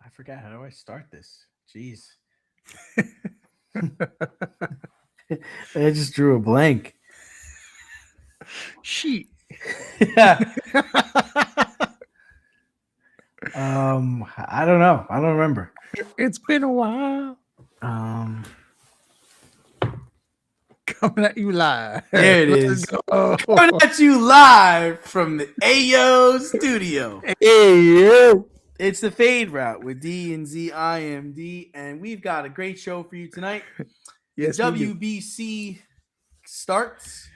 I forgot. How do I start this? Jeez. I just drew a blank. Sheet. Yeah. I don't know. I don't remember. It's been a while. Um, Coming at you live. there it Let's is. go. Coming at you live from the AO studio. Hey, yo. It's the Fade Route with D and ZIMD, and we've got a great show for you tonight. Yes, the we do. WBC starts.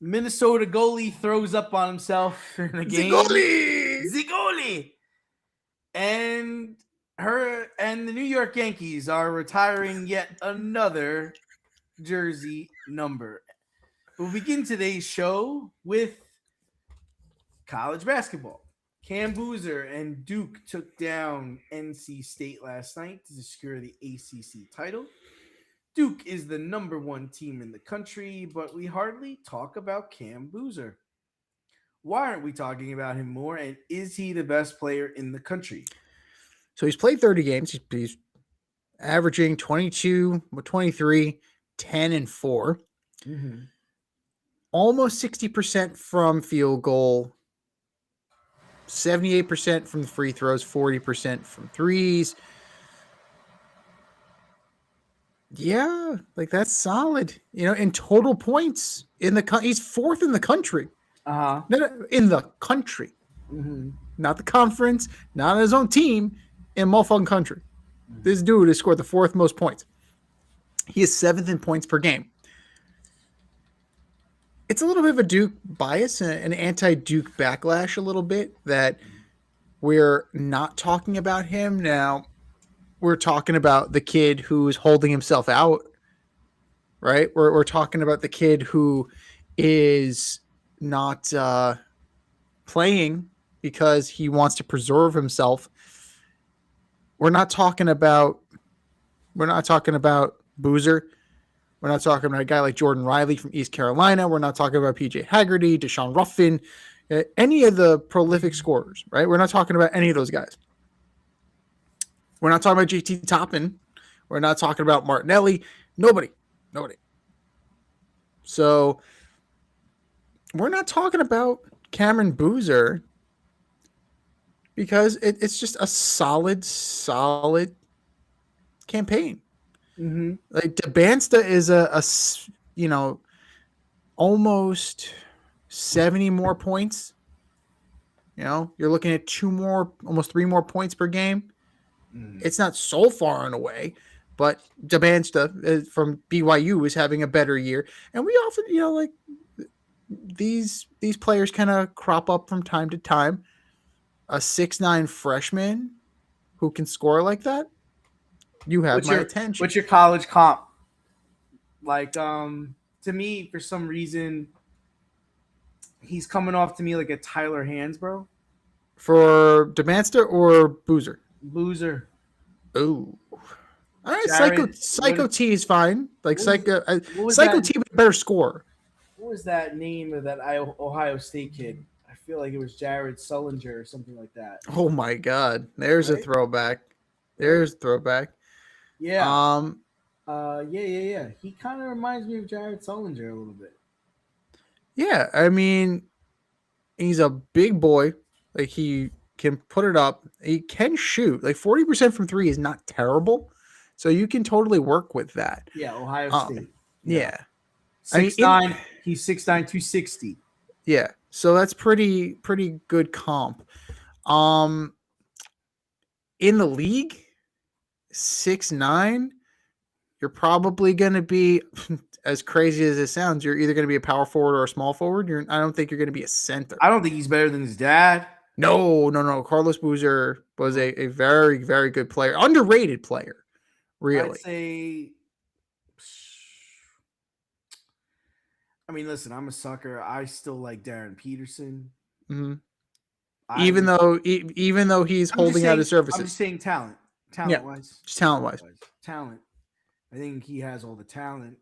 Minnesota goalie throws up on himself in the game. Zigoli. Zigoli. And the New York Yankees are retiring yet another jersey number. We'll begin today's show with college basketball. Cam Boozer and Duke took down NC State last night to secure the ACC title. Duke is the number one team in the country, but we hardly talk about Cam Boozer. Why aren't we talking about him more? And is he the best player in the country? So he's played 30 games. He's averaging 22, 23, 10, and 4. Mm-hmm. Almost 60% from field goal, 78% from the free throws, 40% from threes. Yeah, like that's solid. In total points he's fourth in the country. Uh-huh. No, in the country. Mm-hmm. Not the conference, not his own team, in motherfucking country. Mm-hmm. This dude has scored the fourth most points. He is seventh in points per game. It's a little bit of a Duke bias, an anti-Duke backlash a little bit, that we're not talking about him now. We're talking about the kid who's holding himself out, right? We're talking about the kid who is not playing because he wants to preserve himself. We're not talking about Boozer. We're not talking about a guy like Jordan Riley from East Carolina. We're not talking about PJ Haggerty, Deshaun Ruffin, any of the prolific scorers, right? We're not talking about any of those guys. We're not talking about JT Toppin. We're not talking about Martinelli. Nobody. So we're not talking about Cameron Boozer because it's just a solid campaign. Mm-hmm. Like DeBansta is a almost 70 more points. You're looking at almost 3 more points per game. Mm-hmm. It's not so far and away, but DeBansta from BYU is having a better year. And we often, these players kind of crop up from time to time. A 6'9" freshman who can score like that, you have my attention. What's your college comp? Like, to me, for some reason, he's coming off to me like a Tyler Hansbrough. For DeManster or Boozer? Boozer. Oh. All right, Psycho T is fine. Like Psycho T with a better score. What was that name of that Ohio State kid? I feel like it was Jared Sullinger or something like that. Oh my God. There's a throwback. There's a throwback. Yeah. Yeah. He kind of reminds me of Jared Sullinger a little bit. Yeah, I mean, he's a big boy. Like, he can put it up. He can shoot. Like, 40% from 3 is not terrible. So you can totally work with that. Yeah, Ohio State. Yeah. 6'9", he's 6'9", 260. Yeah. So that's pretty good comp. In the league, 6'9", you're probably going to be, as crazy as it sounds, you're either going to be a power forward or a small forward. I don't think you're going to be a center. I don't think he's better than his dad. No. Carlos Boozer was a very, very good player. Underrated player, really. I'd say, I mean, listen, I'm a sucker. I still like Darren Peterson. Mm-hmm. Even though he's holding out his services. I'm just saying talent. Talent-wise. Just talent-wise. Talent. I think he has all the talent.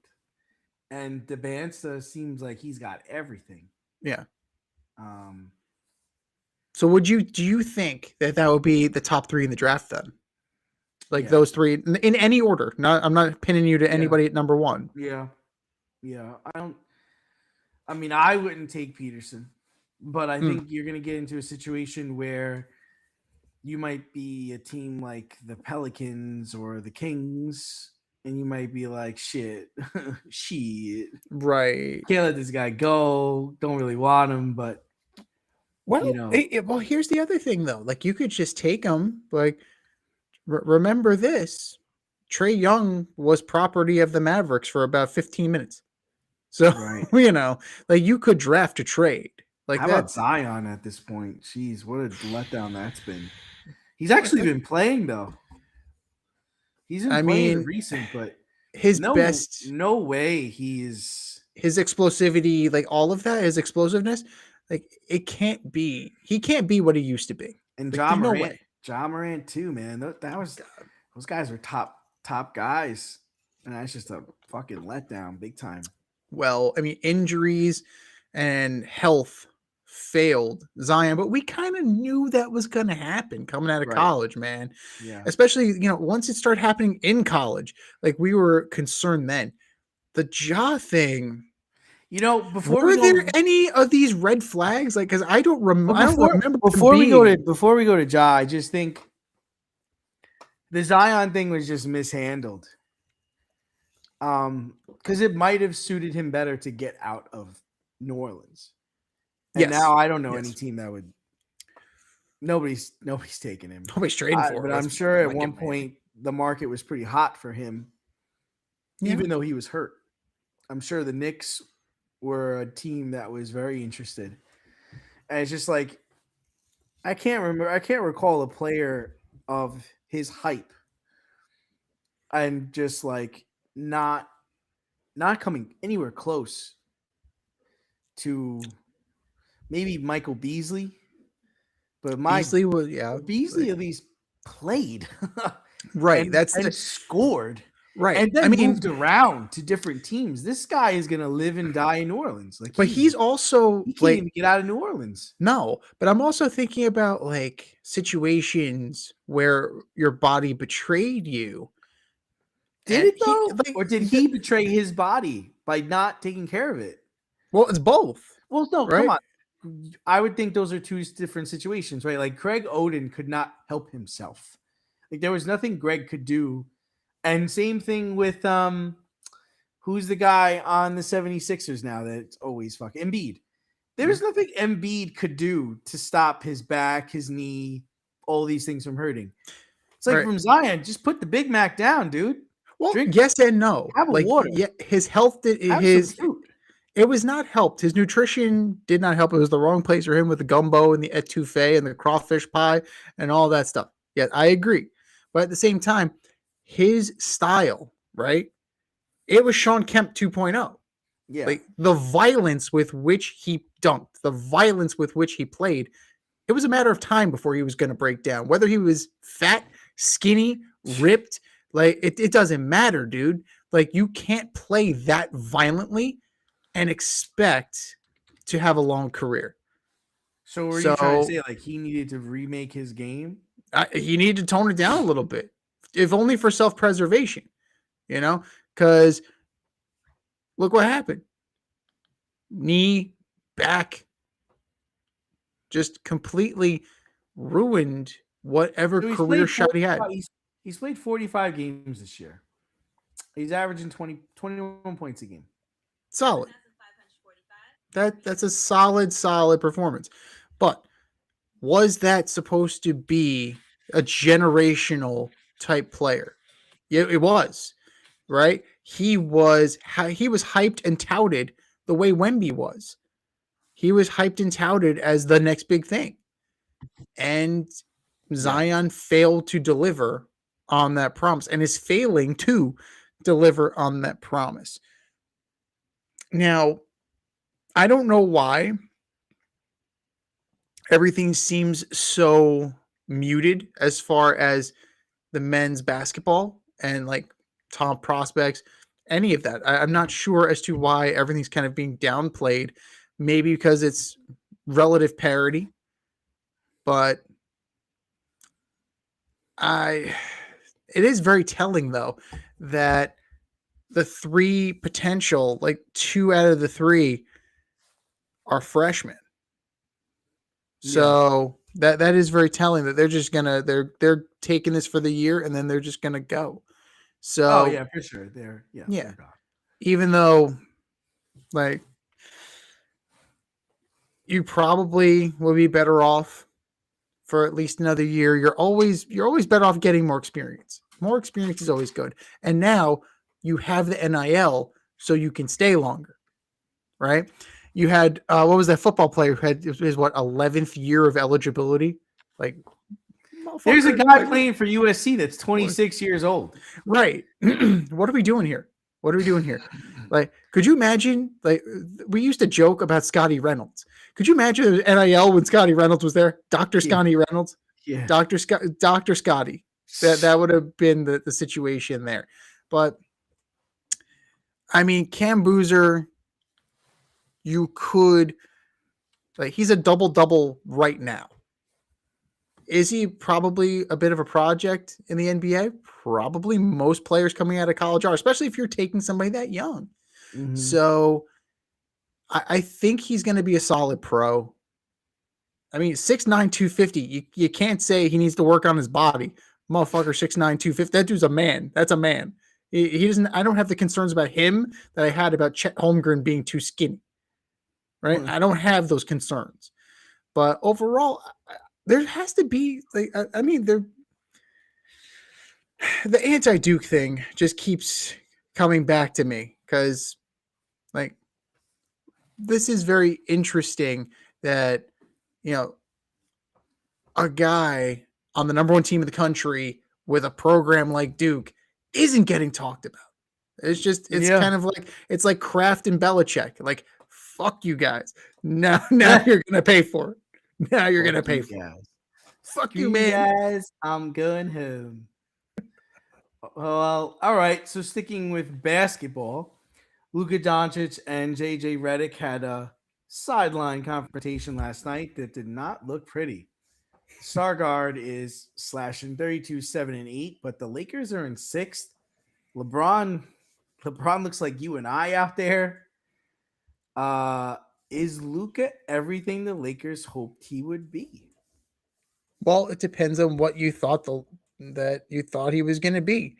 And DeBansta seems like he's got everything. Yeah. So do you think that would be the top 3 in the draft then? Like Yeah. those 3 in any order. I'm not pinning you to Yeah. anybody at number 1. Yeah. I mean, I wouldn't take Peterson, but I think you're going to get into a situation where you might be a team like the Pelicans or the Kings, and you might be like, shit, Right. can't let this guy go. Don't really want him, but Well, you know, well, here's the other thing though. Like you could just take him. Like, remember this: Trae Young was property of the Mavericks for about 15 minutes. So right. like you could draft a trade. Like How about Zion at this point? Jeez, what a letdown that's been. He's actually been playing though. He's been playing recent, but his best, no way his explosivity, like all of that, his explosiveness, like he can't be what he used to be. And like, Ja Morant too, man. Those guys were top guys, and that's just a fucking letdown, big time. Well, I mean, injuries and health failed Zion, but we kind of knew that was going to happen coming out of college, man. Yeah. Especially, once it started happening in college, like we were concerned then. The Ja thing, before there any of these red flags? Like, because I don't remember. Before we go to Ja, I just think the Zion thing was just mishandled. Because it might have suited him better to get out of New Orleans. And now I don't know any team that would. Nobody's taking him. Nobody's trading for him. But I'm sure at one point the market was pretty hot for him, even though he was hurt. I'm sure the Knicks were a team that was very interested. And it's just like I can't recall a player of his hype and just like not coming anywhere close to maybe Michael Beasley. But Beasley was Beasley at least played. Right. And scored. Right. And then moved around to different teams. This guy is gonna live and die in New Orleans. Like, but he's also he can't even get out of New Orleans. No, but I'm also thinking about like situations where your body betrayed you. Did it though? Or did he betray his body by not taking care of it? Well, it's both. Well, no, come on. I would think those are two different situations, right? Like Greg Oden could not help himself. Like there was nothing Greg could do. And same thing with who's the guy on the 76ers now that's always fucking Embiid. There's nothing Embiid could do to stop his back, his knee, all these things from hurting. It's like from Zion, just put the Big Mac down, dude. Well, yes and no. Have a water. Yeah, his health it was not helped. His nutrition did not help. It was the wrong place for him with the gumbo and the etouffee and the crawfish pie and all that stuff. Yeah, I agree. But at the same time, his style, right? It was Sean Kemp 2.0. Yeah. Like the violence with which he dunked, the violence with which he played, it was a matter of time before he was going to break down. Whether he was fat, skinny, ripped, like it doesn't matter, dude. Like you can't play that violently and expect to have a long career. So were you trying to say like he needed to remake his game? He needed to tone it down a little bit, if only for self-preservation, because look what happened. Knee, back, just completely ruined whatever career shot he had. He's played 45 games this year. He's averaging 21 points a game. Solid. That's a solid performance. But was that supposed to be a generational type player? Yeah, it was, right? He was hyped and touted the way Wemby was. He was hyped and touted as the next big thing. And Zion failed to deliver on that promise and is failing to deliver on that promise. Now, I don't know why everything seems so muted as far as the men's basketball and like top prospects, any of that. I'm not sure as to why everything's kind of being downplayed. Maybe because it's relative parity. But it is very telling though that the three potential, like 2 out of the 3 are freshmen. So that is very telling that they're just gonna they're taking this for the year and then they're just gonna go. So Oh yeah, for sure. They're yeah, gone. even though like you probably will be better off for at least another year. You're always better off getting more experience. More experience is always good. And now you have the NIL so you can stay longer. Right? You had what was that football player who had his 11th year of eligibility? Like There's a motherfucker, guy like, playing for USC that's 26 years old. right. What are we doing here? What are we doing here? Like, could you imagine? Like, we used to joke about Scotty Reynolds. Could you imagine NIL when Scotty Reynolds was there? Dr. Yeah. Scotty Reynolds? Yeah. Dr. Scotty. That would have been the situation there. But I mean, Cam Boozer, you could like he's a double right now. Is he probably a bit of a project in the NBA? Probably. Most players coming out of college are, especially if you're taking somebody that young. Mhm. So I think he's going to be a solid pro. I mean, 6'9", 250. You can't say he needs to work on his body. Motherfucker, 6'9", 250. That dude's a man. That's a man. He doesn't. I don't have the concerns about him that I had about Chet Holmgren being too skinny. Right? I don't have those concerns. But overall, there has to be like I mean, the anti-Duke thing just keeps coming back to me because like this is very interesting that a guy on the number 1 team in the country with a program like Duke isn't getting talked about. It's kind of like it's like Kraft and Belichick. Like, fuck you guys. Now you're gonna pay for it. Now you're gonna pay for it. Fuck you, man. Guys, I'm going home. Well, all right. So sticking with basketball, Luka Doncic and JJ Redick had a sideline confrontation last night that did not look pretty. Stargard is slashing 32, 7, and 8, but the Lakers are in 6th. LeBron looks like you and I out there. Is Luka everything the Lakers hoped he would be? Well, it depends on what you thought he was going to be.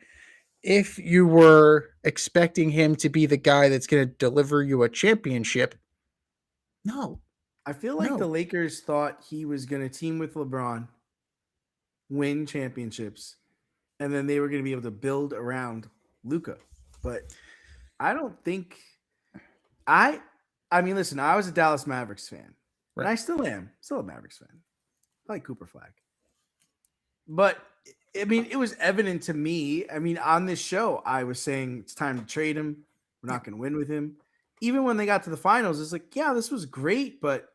If you were expecting him to be the guy that's going to deliver you a championship, no. I feel like the Lakers thought he was going to team with LeBron, win championships, and then they were going to be able to build around Luka. But I don't think I mean, listen, I was a Dallas Mavericks fan, and I still am. Still a Mavericks fan. I like Cooper Flag. But, I mean, it was evident to me. I mean, on this show, I was saying it's time to trade him. We're not going to win with him. Even when they got to the finals, it's like, yeah, this was great, but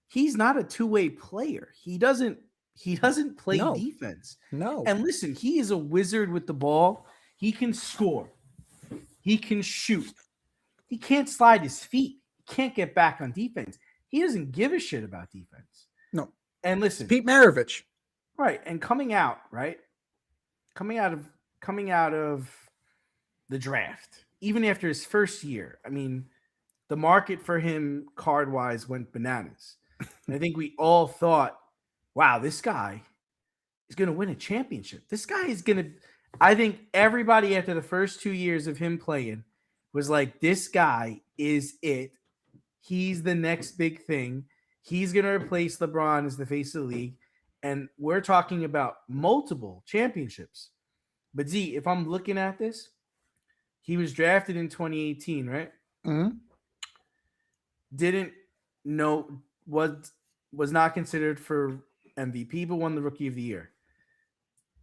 he's not a two-way player. He doesn't play defense. No. And listen, he is a wizard with the ball. He can score. He can shoot. He can't slide his feet. He can't get back on defense. He doesn't give a shit about defense. No. And listen, Pete Maravich. Right. And coming out of the draft, even after his first year, I mean, the market for him card-wise went bananas. And I think we all thought, wow, this guy is going to win a championship. This guy is going to – I think everybody after the first 2 years of him playing was like, this guy is it. He's the next big thing. He's going to replace LeBron as the face of the league. And we're talking about multiple championships. But Z, if I'm looking at this, he was drafted in 2018, right? Mm-hmm. Didn't know was not considered for MVP, but won the Rookie of the Year.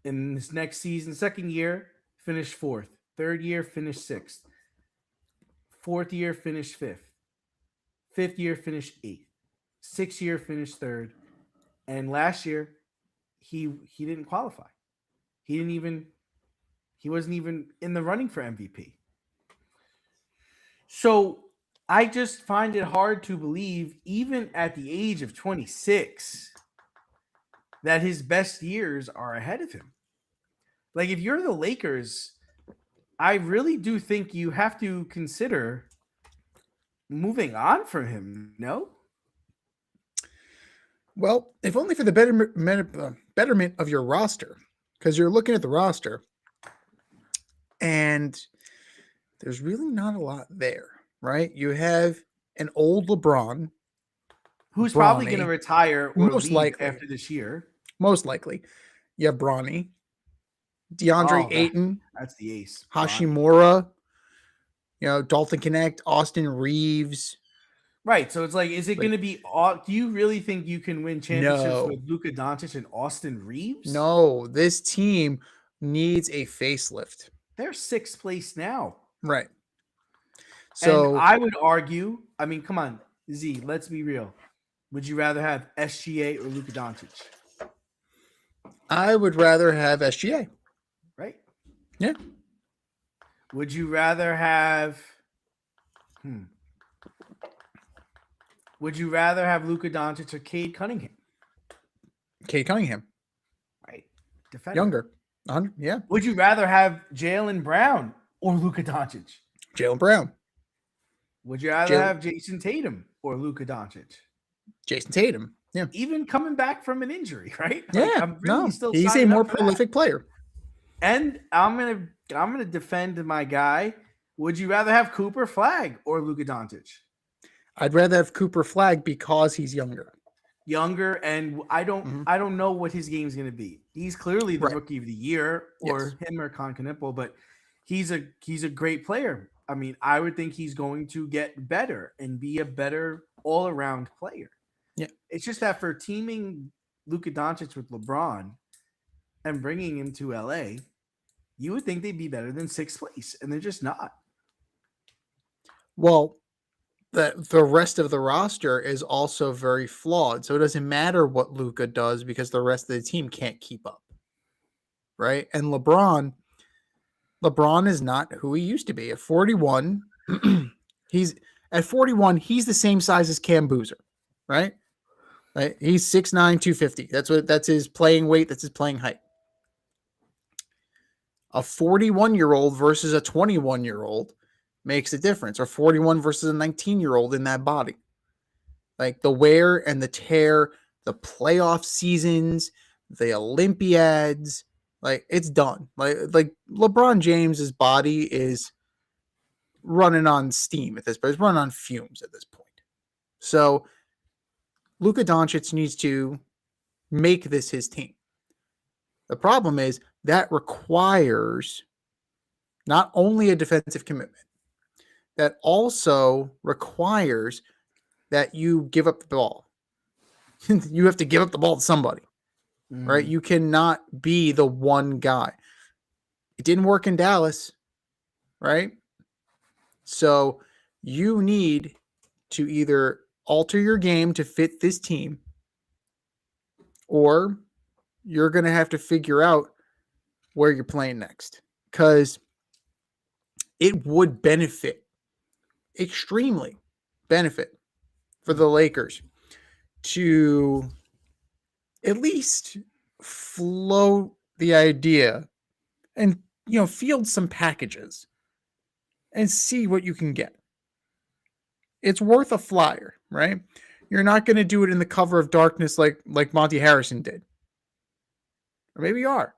In this next season, second year, finished 4th. Third year, finished 6th. Fourth year, finished 5th. Fifth year, finished 8th. 6th year, finished 3rd. And last year, he didn't qualify. He wasn't even in the running for MVP. So I just find it hard to believe, even at the age of 26, that his best years are ahead of him. Like if you're the Lakers, I really do think you have to consider moving on from him. No, Well, if only for the betterment of your roster, because you're looking at the roster, and there's really not a lot there, right? You have an old LeBron, who's probably going to Bronny, retire or most leave likely. after this year. Most likely. You have Bronny, DeAndre Oh, Ayton, that's the ace. Hashimura, Dalton Connect, Austin Reeves. Right. So it's like, is it Like, going to be? Do you really think you can win championships no. with Luka Doncic and Austin Reeves? No, this team needs a facelift. They're sixth place now. Right. So, So and I would argue, I mean, come on, Z, let's be real. Would you rather have SGA or Luka Doncic? I would rather have SGA. Right? Yeah. Would you rather have Would you rather have Luka Doncic or Cade Cunningham? Cade Cunningham. Right. Defender. Younger. Yeah. Would you rather have Jaylen Brown or Luka Doncic? Jaylen Brown. Would you rather have Jason Tatum or Luka Doncic? Jason Tatum. Yeah. Even coming back from an injury, right? Like, yeah. I'm really still he's a more prolific player. And I'm gonna defend my guy. Would you rather have Cooper Flag or Luka Doncic? I'd rather have Cooper Flag because he's younger. And I don't know what his game's gonna be. He's clearly the rookie of the year, or him or Concanipo, but he's a great player. I mean, I would think he's going to get better and be a better all-around player. Yeah. It's just that for teaming Luka Doncic with LeBron and bringing him to LA, you would think they'd be better than sixth place, and they're just not. Well, the rest of the roster is also very flawed. So it doesn't matter what Luka does because the rest of the team can't keep up. Right? And LeBron is not who he used to be. At 41, he's the same size as Cam Boozer, right? He's 6'9", 250. That's his playing weight, that's his playing height. A 41-year-old versus a 21-year-old makes a difference, or 41 versus a 19-year-old in that body. Like the wear and the tear, the playoff seasons, the Olympiads, like it's done. Like LeBron James's body is running on steam at this point. It's running on fumes at this point. So Luka Doncic needs to make this his team. The problem is that requires not only a defensive commitment, that also requires that you give up the ball. You have to give up the ball to somebody, right? You cannot be the one guy. It didn't work in Dallas, right? So you need to either alter your game to fit this team, or you're going to have to figure out where you're playing next, because it would extremely benefit for the Lakers to at least float the idea and, field some packages and see what you can get. It's worth a flyer, right? You're not going to do it in the cover of darkness like Monty Harrison did. Or maybe you are.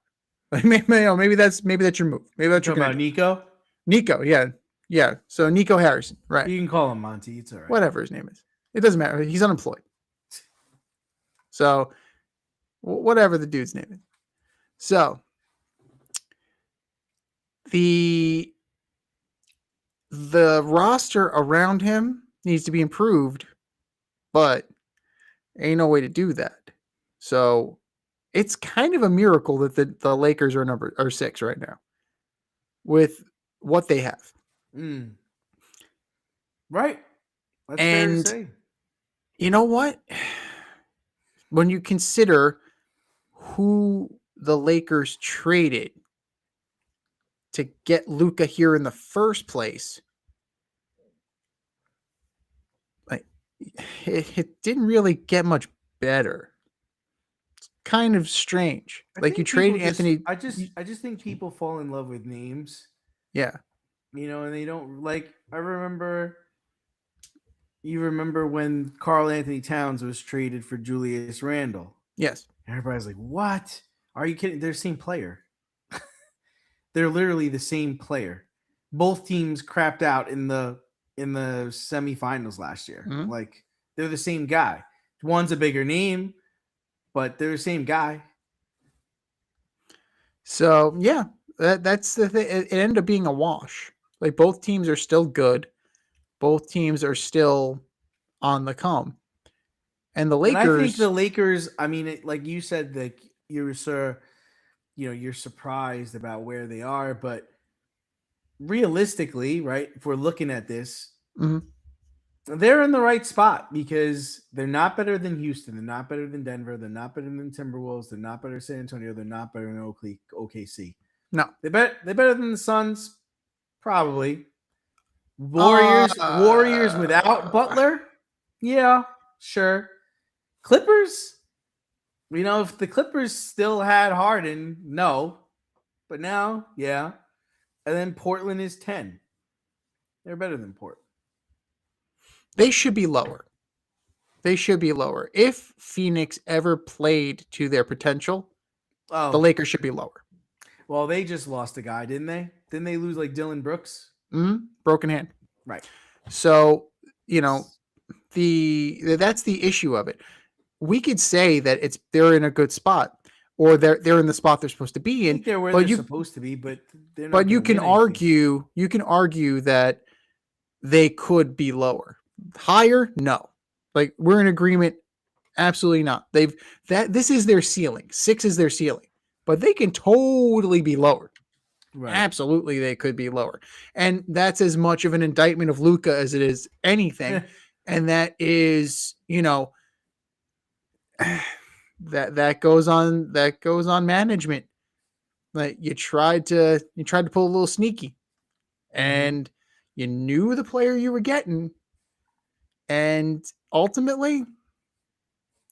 Maybe that's your move. Maybe that's your about Nico. Nico, yeah. So Nico Harrison, right? You can call him Monty. It's all right. Whatever his name is, it doesn't matter. He's unemployed. So whatever the dude's name is. So the roster around him needs to be improved, but ain't no way to do that. So it's kind of a miracle that the Lakers are 6 right now with what they have. Right. That's fair to say. You know what? When you consider who the Lakers traded to get Luka here in the first place, like it didn't really get much better. It's kind of strange. I Like you think trade people just- Anthony. I just think people fall in love with names, Yeah. and they don't like. I remember. You remember when Carl Anthony Towns was traded for Julius Randle? Yes. Everybody's like, "What? Are you kidding? They're the same player. They're literally the same player. Both teams crapped out in the semifinals last year. Mhm. Like they're the same guy. One's a bigger name, but they're the same guy. So yeah, that's the thing. It ended up being a wash. Like both teams are still good. Both teams are still on the come. And the And I think Lakers, the Lakers. I mean, like you said, that you're you're surprised about where they are, but realistically, right? If we're looking at this, Mhm. they're in the right spot because they're not better than Houston. They're not better than Denver. They're not better than Timberwolves. They're not better than San Antonio. They're not better than OKC. No. They're better than the Suns, probably. Warriors without Butler? Yeah, sure. Clippers? If the Clippers still had Harden, no. But now, yeah. And then Portland is 10. They're better than Portland. They should be lower. They should be lower. If Phoenix ever played to their potential, Oh, the Lakers should be lower. Well, they just lost a guy, didn't they? Didn't they lose like Dylan Brooks? Broken hand. Right. So, that's the issue of it. We could say that they're in a good spot, or they're in the spot they're supposed to be I in. think they're where they're supposed to be, but they're not. But you can argue that they could be lower. Higher? No. Like we're in agreement. Absolutely not. This is their ceiling. 6 is their ceiling, but they can totally be lower. Right. Absolutely, they could be lower, and that's as much of an indictment of Luka as it is anything. And that is, that goes on management. Like you tried to pull a little sneaky, and you knew the player you were getting, and ultimately,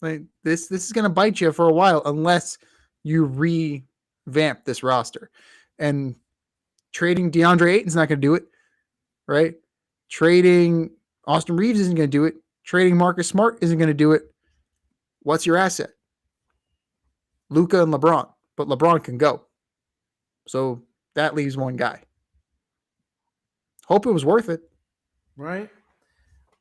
like this is going to bite you for a while unless you revamp this roster. And trading DeAndre Ayton's not going to do it, right? Trading Austin Reeves isn't going to do it. Trading Marcus Smart isn't going to do it. What's your asset? Luka and LeBron, but LeBron can go. So that leaves one guy. Hope it was worth it. Right.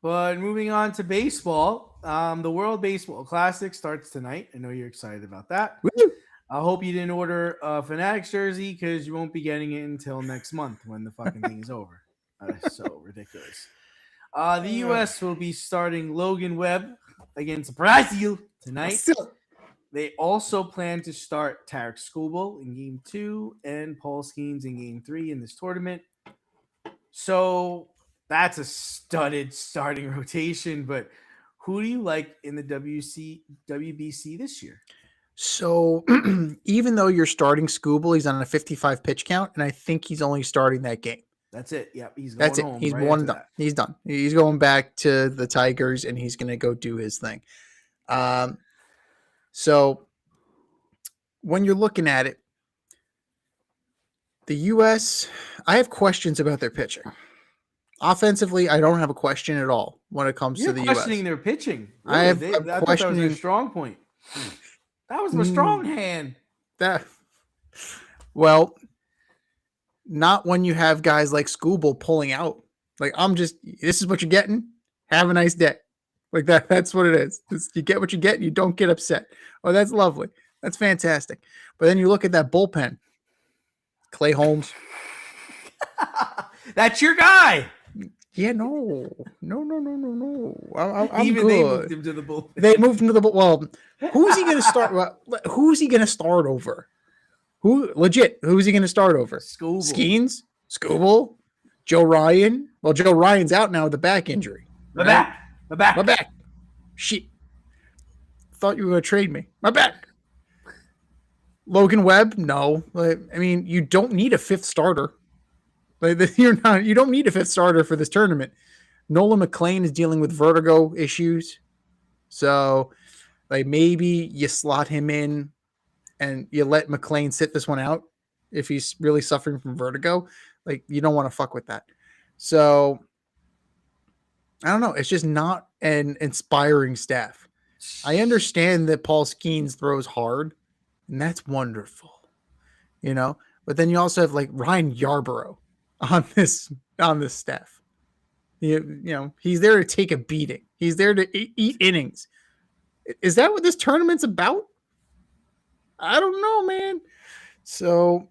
But moving on to baseball, the World Baseball Classic starts tonight. I know you're excited about that. Woo! I hope you didn't order a Fanatics jersey because you won't be getting it until next month when the fucking thing is over. So ridiculous. The U.S. will be starting Logan Webb against Brazil tonight. They also plan to start Tarek Skubal in Game 2 and Paul Skeens in Game 3 in this tournament. So that's a studded starting rotation. But who do you like in the WBC this year? So even though you're starting Skubal, he's on a 55 pitch count, and I think he's only starting that game. That's it. Yep, he's going That's it. home. He's right one after done. that. He's done. He's going back to the Tigers, and he's going to go do his thing. So when you're looking at it, the U.S., I have questions about their pitching. Offensively, I don't have a question at all when it comes to the U.S. questioning their pitching. Really? I I thought that was their strong point. That was my strong hand. Well, not when you have guys like Skubal pulling out. Like, this is what you're getting. Have a nice day. Like that. That's what it is. You get what you get. You don't get upset. Oh, that's lovely. That's fantastic. But then you look at that bullpen. Clay Holmes. That's your guy. Yeah, no. I'm Even good. they moved him to the bullpen. They moved him to the bullpen. Well, who's he going to start? Who's he going to start over? Who's he going to start over? Skubal. Skeens? Skubal? Joe Ryan? Well, Joe Ryan's out now with the back injury. My back. Shit. Thought you were going to trade me. My back. Logan Webb? No. I mean, you don't need a fifth starter. You don't need a fifth starter for this tournament. Nolan McLean is dealing with vertigo issues. So Like maybe you slot him in and you let McLean sit this one out if he's really suffering from vertigo. Like you don't want to fuck with that. So I don't know. It's just not an inspiring staff. I understand that Paul Skeens throws hard, and that's wonderful, you know. But then you also have like Ryan Yarborough on this staff. You know, he's there to take a beating. He's there to eat innings. Is that what this tournament's about? I don't know, man. So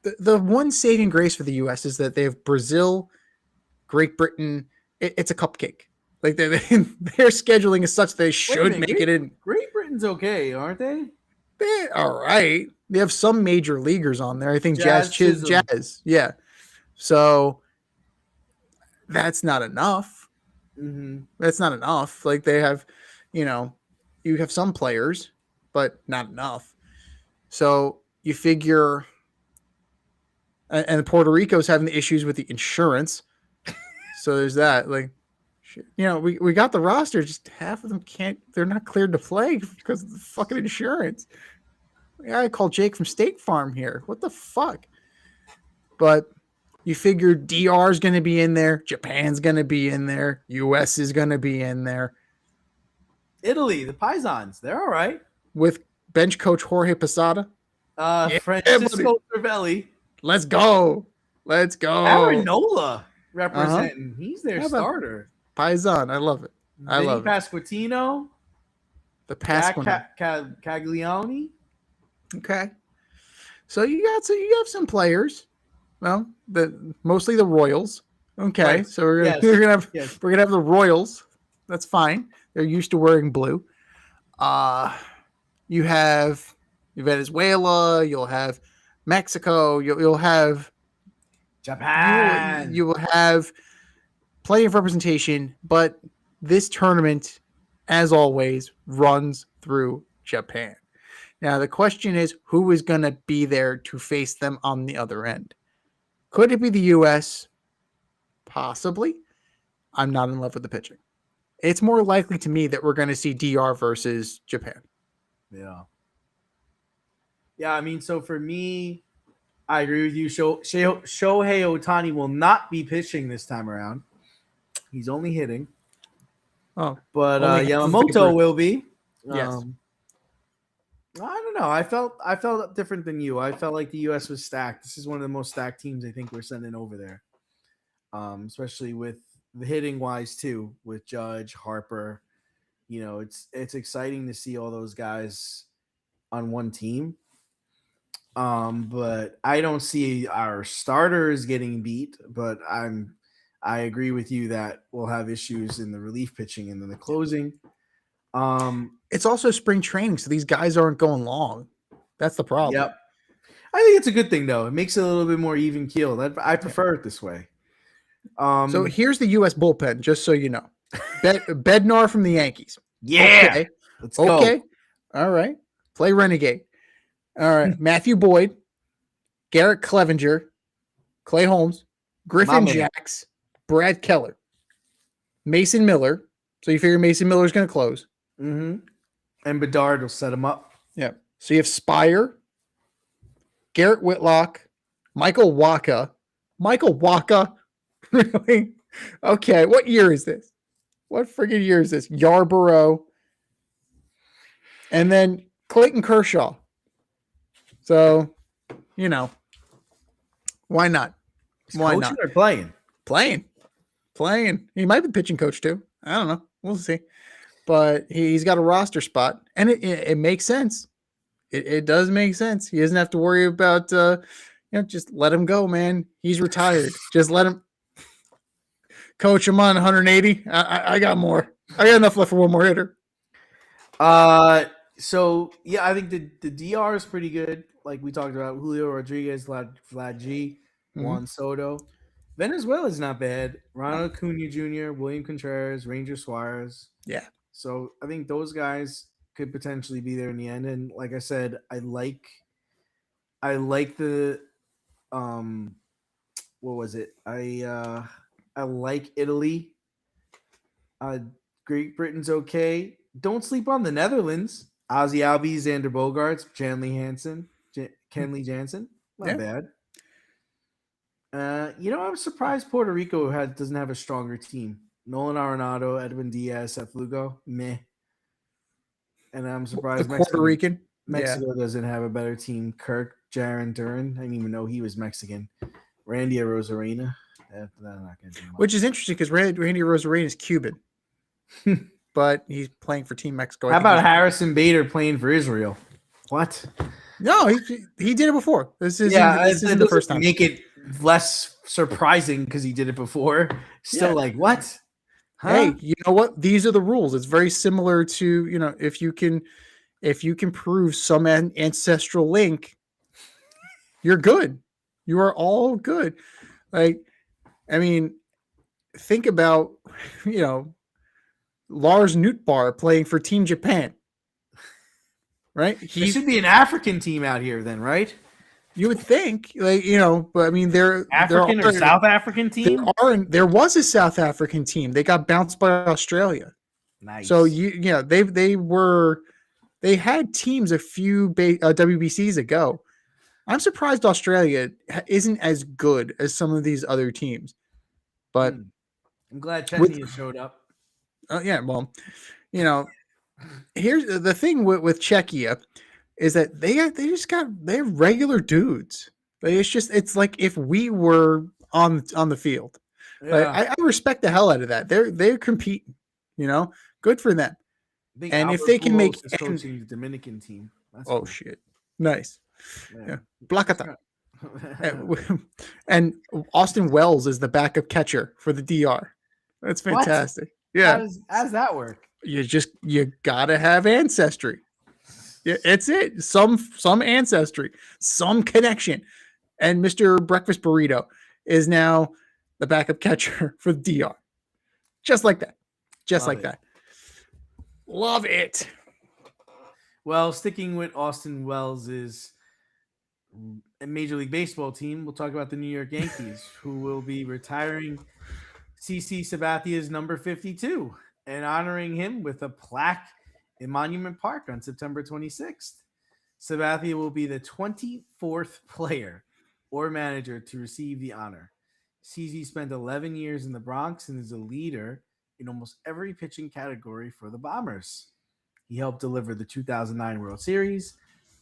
the one saving grace for the U.S. is that they have Brazil, Great Britain. It's a cupcake. Like their scheduling is such they should make it in. Great Britain's okay, aren't they? They're all right. They have some major leaguers on there. I think Jazz Jazz. Yeah. So that's not enough. Mm-hmm. That's not enough. Like they have, you know, you have some players, but not enough. So you figure, and Puerto Rico's having the issues with the insurance. So there's that. Like, you know, we got the roster. Just half of them they're not cleared to play because of the fucking insurance. I call Jake from State Farm here. What the fuck? But you figure DR is going to be in there. Japan's going to be in there. US is going to be in there. Italy, the Pisons, they're all right. With bench coach Jorge Posada. Francisco Cervelli. Let's go. Aaron Nola representing. He's their starter. Paisan. I love it. I love Pasquantino. The Pasquantino. Caglioni. Okay. So you have some players. Well, mostly the Royals. Okay. Right. So we're gonna have the Royals. That's fine. They're used to wearing blue. You have Venezuela, you'll have Mexico, you'll have Japan. You will have plenty of representation, but this tournament, as always, runs through Japan. Now, the question is, who is going to be there to face them on the other end? Could it be the U.S.? Possibly. I'm not in love with the pitching. It's more likely to me that we're going to see DR versus Japan. Yeah. Yeah, I mean, so for me, I agree with you. Shohei Ohtani will not be pitching this time around. He's only hitting. Oh. But Yamamoto will be. Yes. I don't know. I felt different than you. I felt like the U.S. was stacked. This is one of the most stacked teams I think we're sending over there, especially with the hitting wise too, with Judge, Harper. You know, it's exciting to see all those guys on one team. But I don't see our starters getting beat. But I agree with you that we'll have issues in the relief pitching and then the closing. It's also spring training, so these guys aren't going long. That's the problem. Yep. I think it's a good thing though. It makes it a little bit more even keeled. I prefer it this way. So here's the U.S. bullpen, just so you know. Bednar from the Yankees. Yeah. Okay. Let's go. Okay. All right. Play Renegade. All right. Matthew Boyd, Garrett Clevenger, Clay Holmes, Griffin Jacks, Brad Keller, Mason Miller. So you figure Mason Miller's going to close. Mm-hmm. And Bedard will set him up. Yeah. So you have Spire, Garrett Whitlock, Michael Wacha. Michael Wacha? Really? Okay. What year is this? What friggin' year is this? Yarborough. And then Clayton Kershaw. So, you know, why not? Why not? Or playing? Playing. He might be pitching coach too. I don't know. We'll see. But he's got a roster spot, and it makes sense. It does make sense. He doesn't have to worry about, just let him go, man. He's retired. Just let him. Coach, I'm on 180. I got more. I got enough left for one more hitter. So yeah, I think the DR is pretty good. Like we talked about, Julio Rodriguez, Vlad G, Juan Soto. Venezuela is not bad. Ronald Acuna Jr., William Contreras, Ranger Suarez. Yeah. So I think those guys could potentially be there in the end. And like I said, I like the what was it? I like Italy. Great Britain's okay. don't sleep on the Netherlands. Ozzy Albies, Xander Bogaerts, Kenley Jansen. Not bad. I'm surprised Puerto Rico doesn't have a stronger team. Nolan Arenado, Edwin Diaz, Seth Lugo, meh. And I'm surprised the Puerto Rican. Mexico doesn't have a better team. Kirk, Jaron Duran. I didn't even know he was Mexican. Randy Arozarena. Not gonna do much. Which is interesting because Randy Arozarena is Cuban, but he's playing for Team Mexico. How about Harrison Bader playing for Israel? What? No, he did it before. This isn't the first time. Make it less surprising because he did it before. Still like what? Huh? Hey, you know what? These are the rules. It's very similar to, if you can prove some ancestral link, you're good. You are all good. Like, I mean, think about, Lars Nootbaar playing for Team Japan. Right? He should be an African team out here then, right? You would think, but I mean, African or South African team. There was a South African team. They got bounced by Australia. Nice. So they had teams a few WBCs ago. I'm surprised Australia isn't as good as some of these other teams. But I'm glad Chechnya showed up. Yeah, well, here's the thing with Czechia. Is that they're regular dudes. It's like if we were on the field. Yeah. I respect the hell out of that. They're competing, good for them. And Albert if they can make coaching the Dominican team. That's cool. Shit. Nice. Yeah. Blacata. And Austin Wells is the backup catcher for the DR. That's fantastic. What? Yeah. How does that work? You gotta have ancestry. Yeah, it's it. Some ancestry, some connection. And Mr. Breakfast Burrito is now the backup catcher for the DR. Just like that. That. Love it. Well, sticking with Austin Wells' Major League Baseball team, we'll talk about the New York Yankees, who will be retiring CC Sabathia's number 52 and honoring him with a plaque in Monument Park on September 26th. Sabathia will be the 24th player or manager to receive the honor. CZ spent 11 years in the Bronx and is a leader in almost every pitching category for the Bombers. He helped deliver the 2009 World Series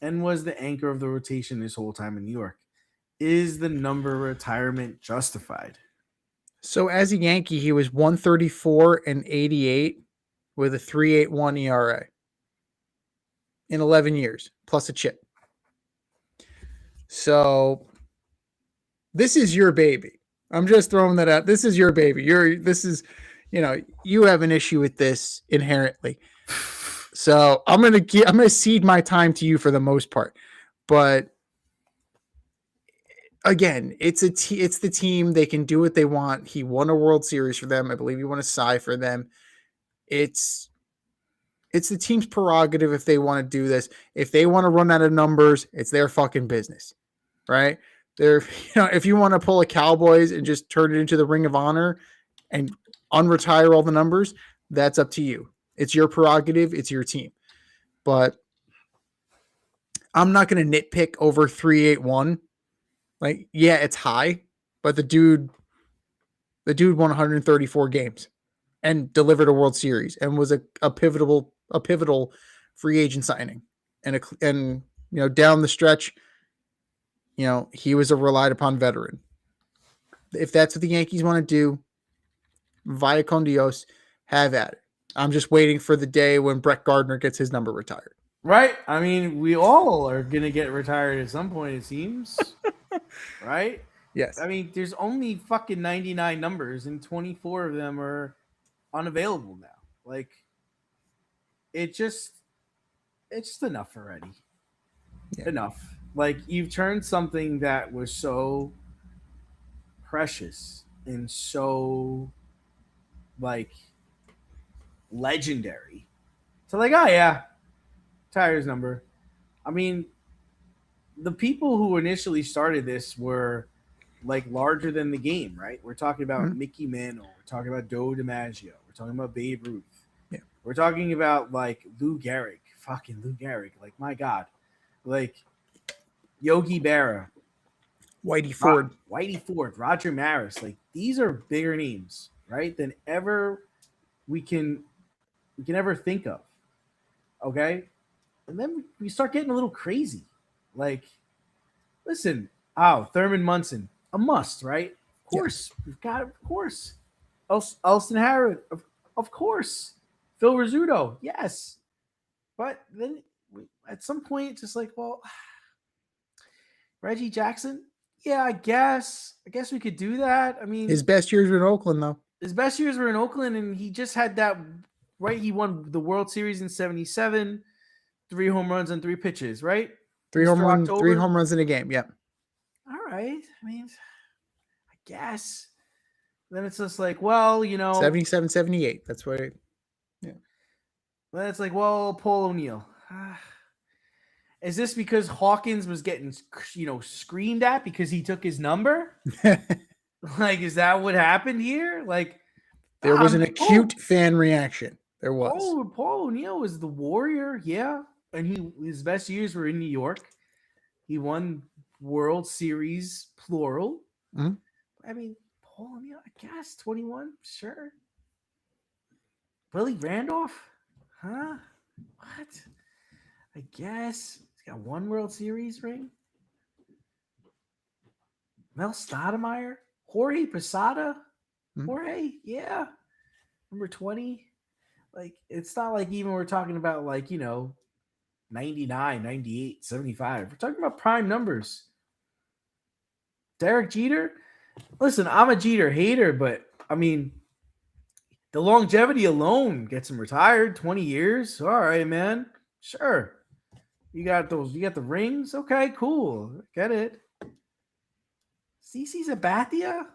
and was the anchor of the rotation his whole time in New York. Is the number retirement justified? So as a Yankee, he was 134 and 88 with a 3.81 ERA in 11 years, plus a chip. So this is your baby. I'm just throwing that out. This is your baby. You have an issue with this inherently. So I'm gonna cede my time to you for the most part. But again, it's the team. They can do what they want. He won a World Series for them. I believe he won a Cy for them. It's the team's prerogative if they want to do this. If they want to run out of numbers, it's their fucking business, right? If you want to pull a Cowboys and just turn it into the Ring of Honor and unretire all the numbers, that's up to you. It's your prerogative. It's your team. But I'm not going to nitpick over 3.81. Like, yeah, it's high, but the dude won 134 games and delivered a World Series and was a pivotal free agent signing. And down the stretch, he was a relied upon veteran. If that's what the Yankees want to do, via con Dios, have at it. I'm just waiting for the day when Brett Gardner gets his number retired. Right. I mean, we all are going to get retired at some point, it seems. Right? Yes. I mean, there's only fucking 99 numbers and 24 of them are unavailable now. Like, it's just enough already. Yeah. Enough. Like, you've turned something that was so precious and so, like, legendary to like, oh yeah, Tyre's number. I mean, the people who initially started this were like larger than the game, right? We're talking about Mickey Mantle. We're talking about Joe DiMaggio. We're talking about Babe Ruth. Yeah. We're talking about like Lou Gehrig, fucking Lou Gehrig. Like my God, like Yogi Berra, Whitey Ford. Whitey Ford, Roger Maris. Like these are bigger names, right? Than ever we can ever think of. Okay, and then we start getting a little crazy. Like, listen, Thurman Munson, a must, right? Of course, we've got it. Of course, Elston Harrod, of course, Phil Rizzuto, yes. But then at some point, it's just like, well, Reggie Jackson, yeah, I guess we could do that. I mean, His best years were in Oakland, though. His best years were in Oakland, and he just had that. Right, he won the World Series in '77, 3 home runs on 3 pitches. Right, 3 home October. runs, runs in a game. Yep. All right. I mean, I guess. Then it's just like, well, 77, 78. That's what it. Yeah. Then it's like, well, Paul O'Neill. Is this because Hawkins was getting, screamed at because he took his number? Like, is that what happened here? Like, there was an acute fan reaction. There was. Paul O'Neill was the warrior, yeah, and his best years were in New York. He won World Series plural. Mm-hmm. I mean, Paul O'Neill, I guess 21, sure. Willie Randolph, huh? What? I guess he's got 1 World Series ring. Mel Stoudemire, Jorge Posada, Jorge, yeah, number 20. Like, it's not like even we're talking about 99, 98, 75. We're talking about prime numbers. Derek Jeter. Listen, I'm a Jeter hater, but I mean, the longevity alone gets him retired. 20 years. All right, man. Sure. You got the rings. Okay, cool. Get it. CC Sabathia.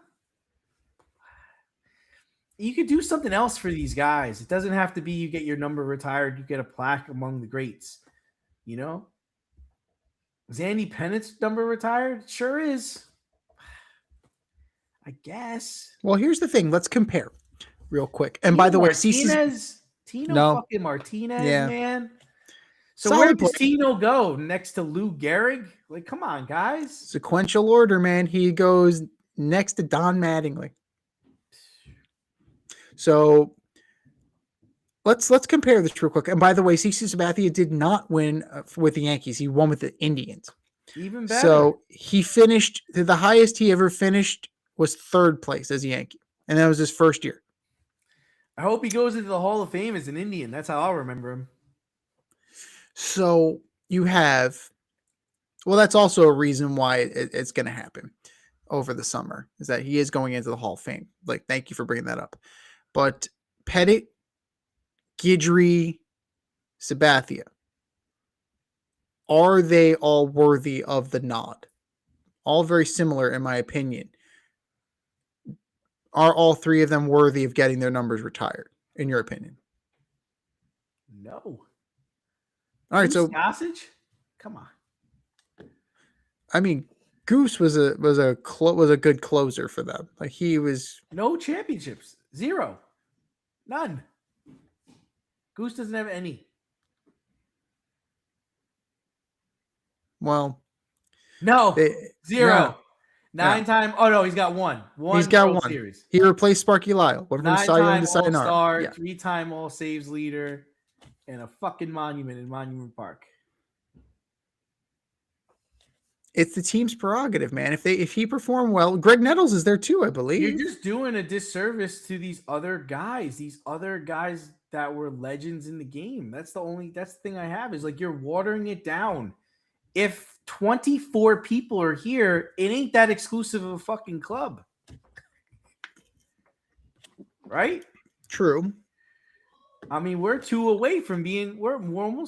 You could do something else for these guys. It doesn't have to be you get your number retired, you get a plaque among the greats. Zandy Pennett's number retired? Sure is. I guess. Well, here's the thing. Let's compare real quick. And by the way, fucking Martinez, man. So solid where does Tino go? Next to Lou Gehrig? Like, come on, guys. Sequential order, man. He goes next to Don Mattingly. So let's compare this real quick. And by the way, CC Sabathia did not win with the Yankees. He won with the Indians. Even better. So he finished, the highest he ever finished was 3rd place as a Yankee. And that was his first year. I hope he goes into the Hall of Fame as an Indian. That's how I'll remember him. So you have, well, that's also a reason why it's going to happen over the summer, is that he is going into the Hall of Fame. Like, thank you for bringing that up. But Pettit, Guidry, Sabathia, are they all worthy of the nod? All very similar, in my opinion. Are all 3 of them worthy of getting their numbers retired, in your opinion? No. All right, so Gossage? Come on. I mean, Goose was a good closer for them. Like, he was no championships, 0, none. Goose doesn't have any. Well, no, 0. No. 9-time. Oh no, he's got 1. He's got World 1. Series. He replaced Sparky Lyle. Went from Cy Young to Sayonara. All-star, 3-time All Saves leader, and a fucking monument in Monument Park. It's the team's prerogative, man. If he performed well, Greg Nettles is there too, I believe. You're just doing a disservice to these other guys that were legends in the game. That's the thing I have, is like, you're watering it down. If 24 people are here, it ain't that exclusive of a fucking club. Right? True. I mean, we're 2 away from being, we're more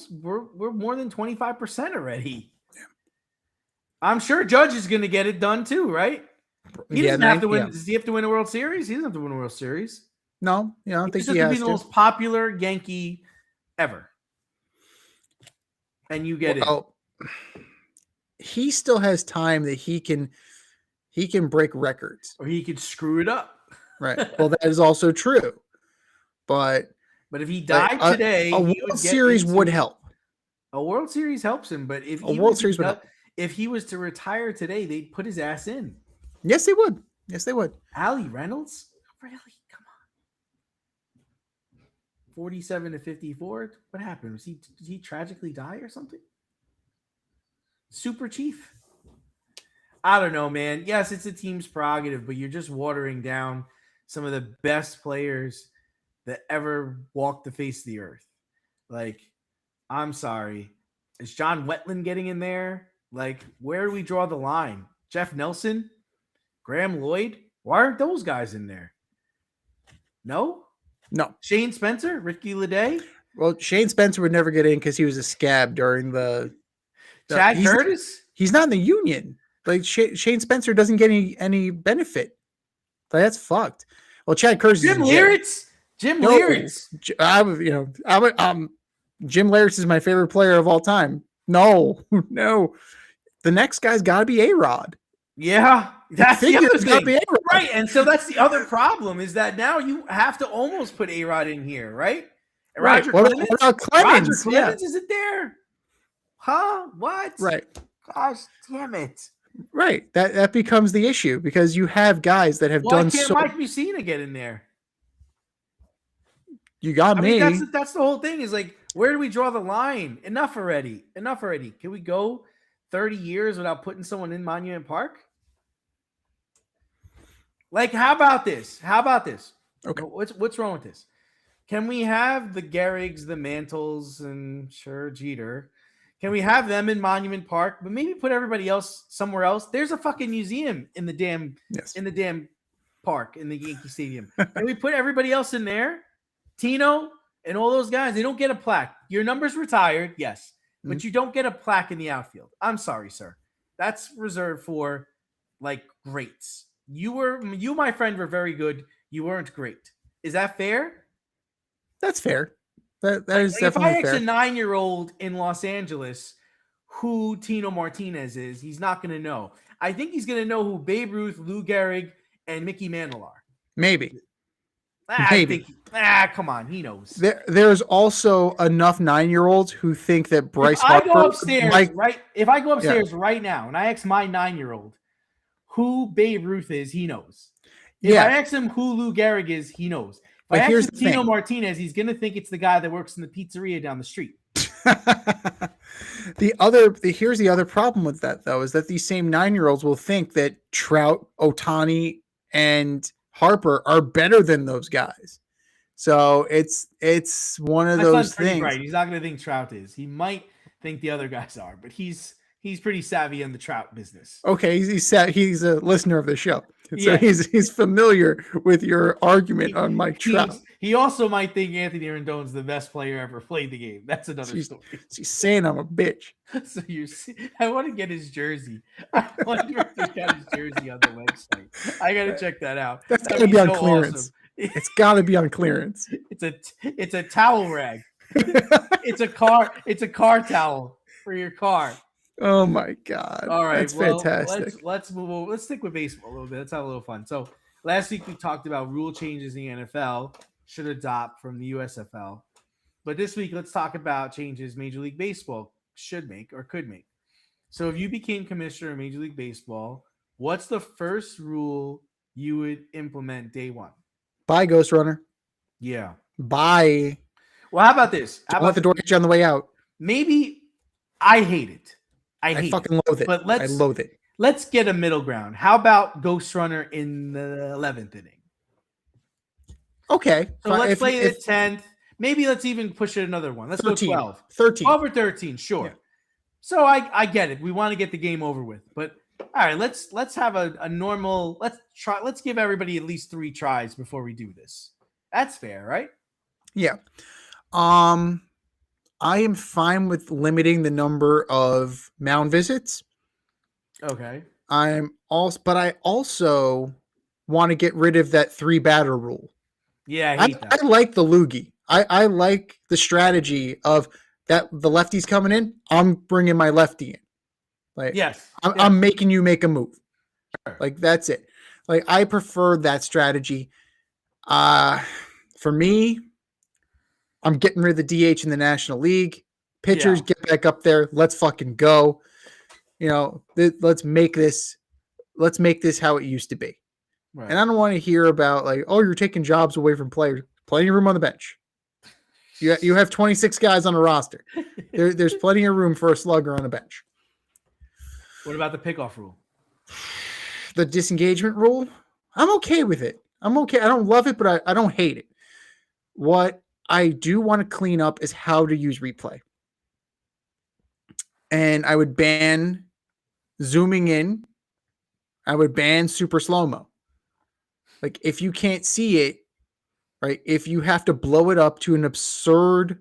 than 25% already. Yeah. I'm sure Judge is going to get it done too, right? He doesn't have to win. Yeah. Does he have to win a World Series? He doesn't have to win a World Series. No, I don't think he has to be the most popular Yankee ever. And you get it. He still has time that he can break records, or he could screw it up. Right. Well, that is also true. But But if he Like, died today, a he World would get Series would into- help. A World Series helps him, but if A World Series would help. if he was to retire today, they'd put his ass in. Yes, they would. Yes, they would. Ali Reynolds, really? Come on. 47 to 54. What happened? Did he tragically die or something? Super Chief. I don't know, man. Yes, it's a team's prerogative, but you're just watering down some of the best players that ever walked the face of the earth. Like, I'm sorry. Is John Wetland getting in there? Like, where do we draw the line? Jeff Nelson? Graham Lloyd? Why aren't those guys in there? No? No. Shane Spencer? Ricky Leday? Well, Shane Spencer would never get in because he was a scab during the Chad Curtis? He's not in the union. Like Shane Spencer doesn't get any benefit. Like, that's fucked. Well, Chad Curtis. Jim Leyritz? Jim Leyritz. Jim Leyritz is my favorite player of all time. No. The next guy's got to be A-Rod. Yeah, that's the other thing. Right, and so that's the other problem is that now you have to almost put A-Rod in here, right? Right. What about Clemens? Roger Clemens isn't there. Huh? What? Right. Gosh, damn it. Right. That becomes the issue because you have guys that have done so. Why can't Mike Mussina get in there? You got me. Mean, that's the whole thing is like, where do we draw the line? Enough already. Can we go 30 years without putting someone in Monument Park? Like, how about this? Okay. What's wrong with this? Can we have the Garrigs, the Mantles, and sure, Jeter? Can we have them in Monument Park, but maybe put everybody else somewhere else? There's a fucking museum in the damn park in the Yankee Stadium. Can we put everybody else in there? Tino and all those guys, they don't get a plaque. Your number's retired, yes, but you don't get a plaque in the outfield. I'm sorry, sir. That's reserved for like greats. You, my friend, were very good. You weren't great. Is that fair? That's fair. That is definitely fair. If I ask a 9-year-old in Los Angeles who Tino Martinez is, he's not going to know. I think he's going to know who Babe Ruth, Lou Gehrig, and Mickey Mantle are. Maybe. Come on, he knows. There's also enough 9-year-olds who think that Bryce Harper. If I go upstairs right now and I ask my 9-year-old who Babe Ruth is, he knows. If I ask him who Lou Gehrig is, he knows. If I ask him Tino Martinez, he's going to think it's the guy that works in the pizzeria down the street. Here's the other problem with that, though, is that these same 9-year-olds will think that Trout, Ohtani, and Harper are better than those guys. So it's one of those things. Right. He's not going to think Trout is. He might think the other guys are, but he's pretty savvy in the Trout business. Okay, he's a listener of the show. So he's familiar with your argument on Mike Trout. He also might think Anthony Rendon's the best player ever played the game. That's another story. She's saying I'm a bitch. So I want to get his jersey. I wonder if they got his jersey on the website. I got to check that out. That's got to be on clearance. Awesome. It's got to be on clearance. It's a towel rag. It's a car towel for your car. Oh my God. All right. That's fantastic. Let's move over. Let's stick with baseball a little bit. Let's have a little fun. So last week we talked about rule changes in the NFL should adopt from the USFL. But this week, let's talk about changes Major League Baseball should make or could make. So if you became commissioner of Major League Baseball, what's the first rule you would implement day one? Bye, Ghost Runner. Yeah. Bye. Well, how about this? Let the door hit you on the way out. Maybe I hate it. I fucking loathe it. But I loathe it. Let's get a middle ground. How about Ghost Runner in the 11th inning? Okay. So let's play the 10th. Maybe let's even push it another one. Let's 13, go 12. 13. 12 or 13, sure. Yeah. So I get it. We want to get the game over with. But all right, let's have a normal, let's give everybody at least 3 tries before we do this. That's fair, right? Yeah. I am fine with limiting the number of mound visits. Okay. I also want to get rid of that 3-batter rule. Yeah, I hate that. I like the loogie. I like the strategy of that the lefty's coming in. I'm bringing my lefty in. Like, yes, I'm making you make a move. Sure. Like, that's it. Like, I prefer that strategy. For me, I'm getting rid of the DH in the National League. Pitchers, Yeah. get back up there. Let's fucking go. Let's make this how it used to be. Right. And I don't want to hear about like, oh, you're taking jobs away from players. Plenty of room on the bench. You have 26 guys on a roster. There's plenty of room for a slugger on a bench. What about the pickoff rule? The disengagement rule, I'm okay with it. I'm okay. I don't love it, but I don't hate it. What I do want to clean up is how to use replay. And I would ban zooming in. I would ban super slow-mo. Like, if you can't see it, right? If you have to blow it up to an absurd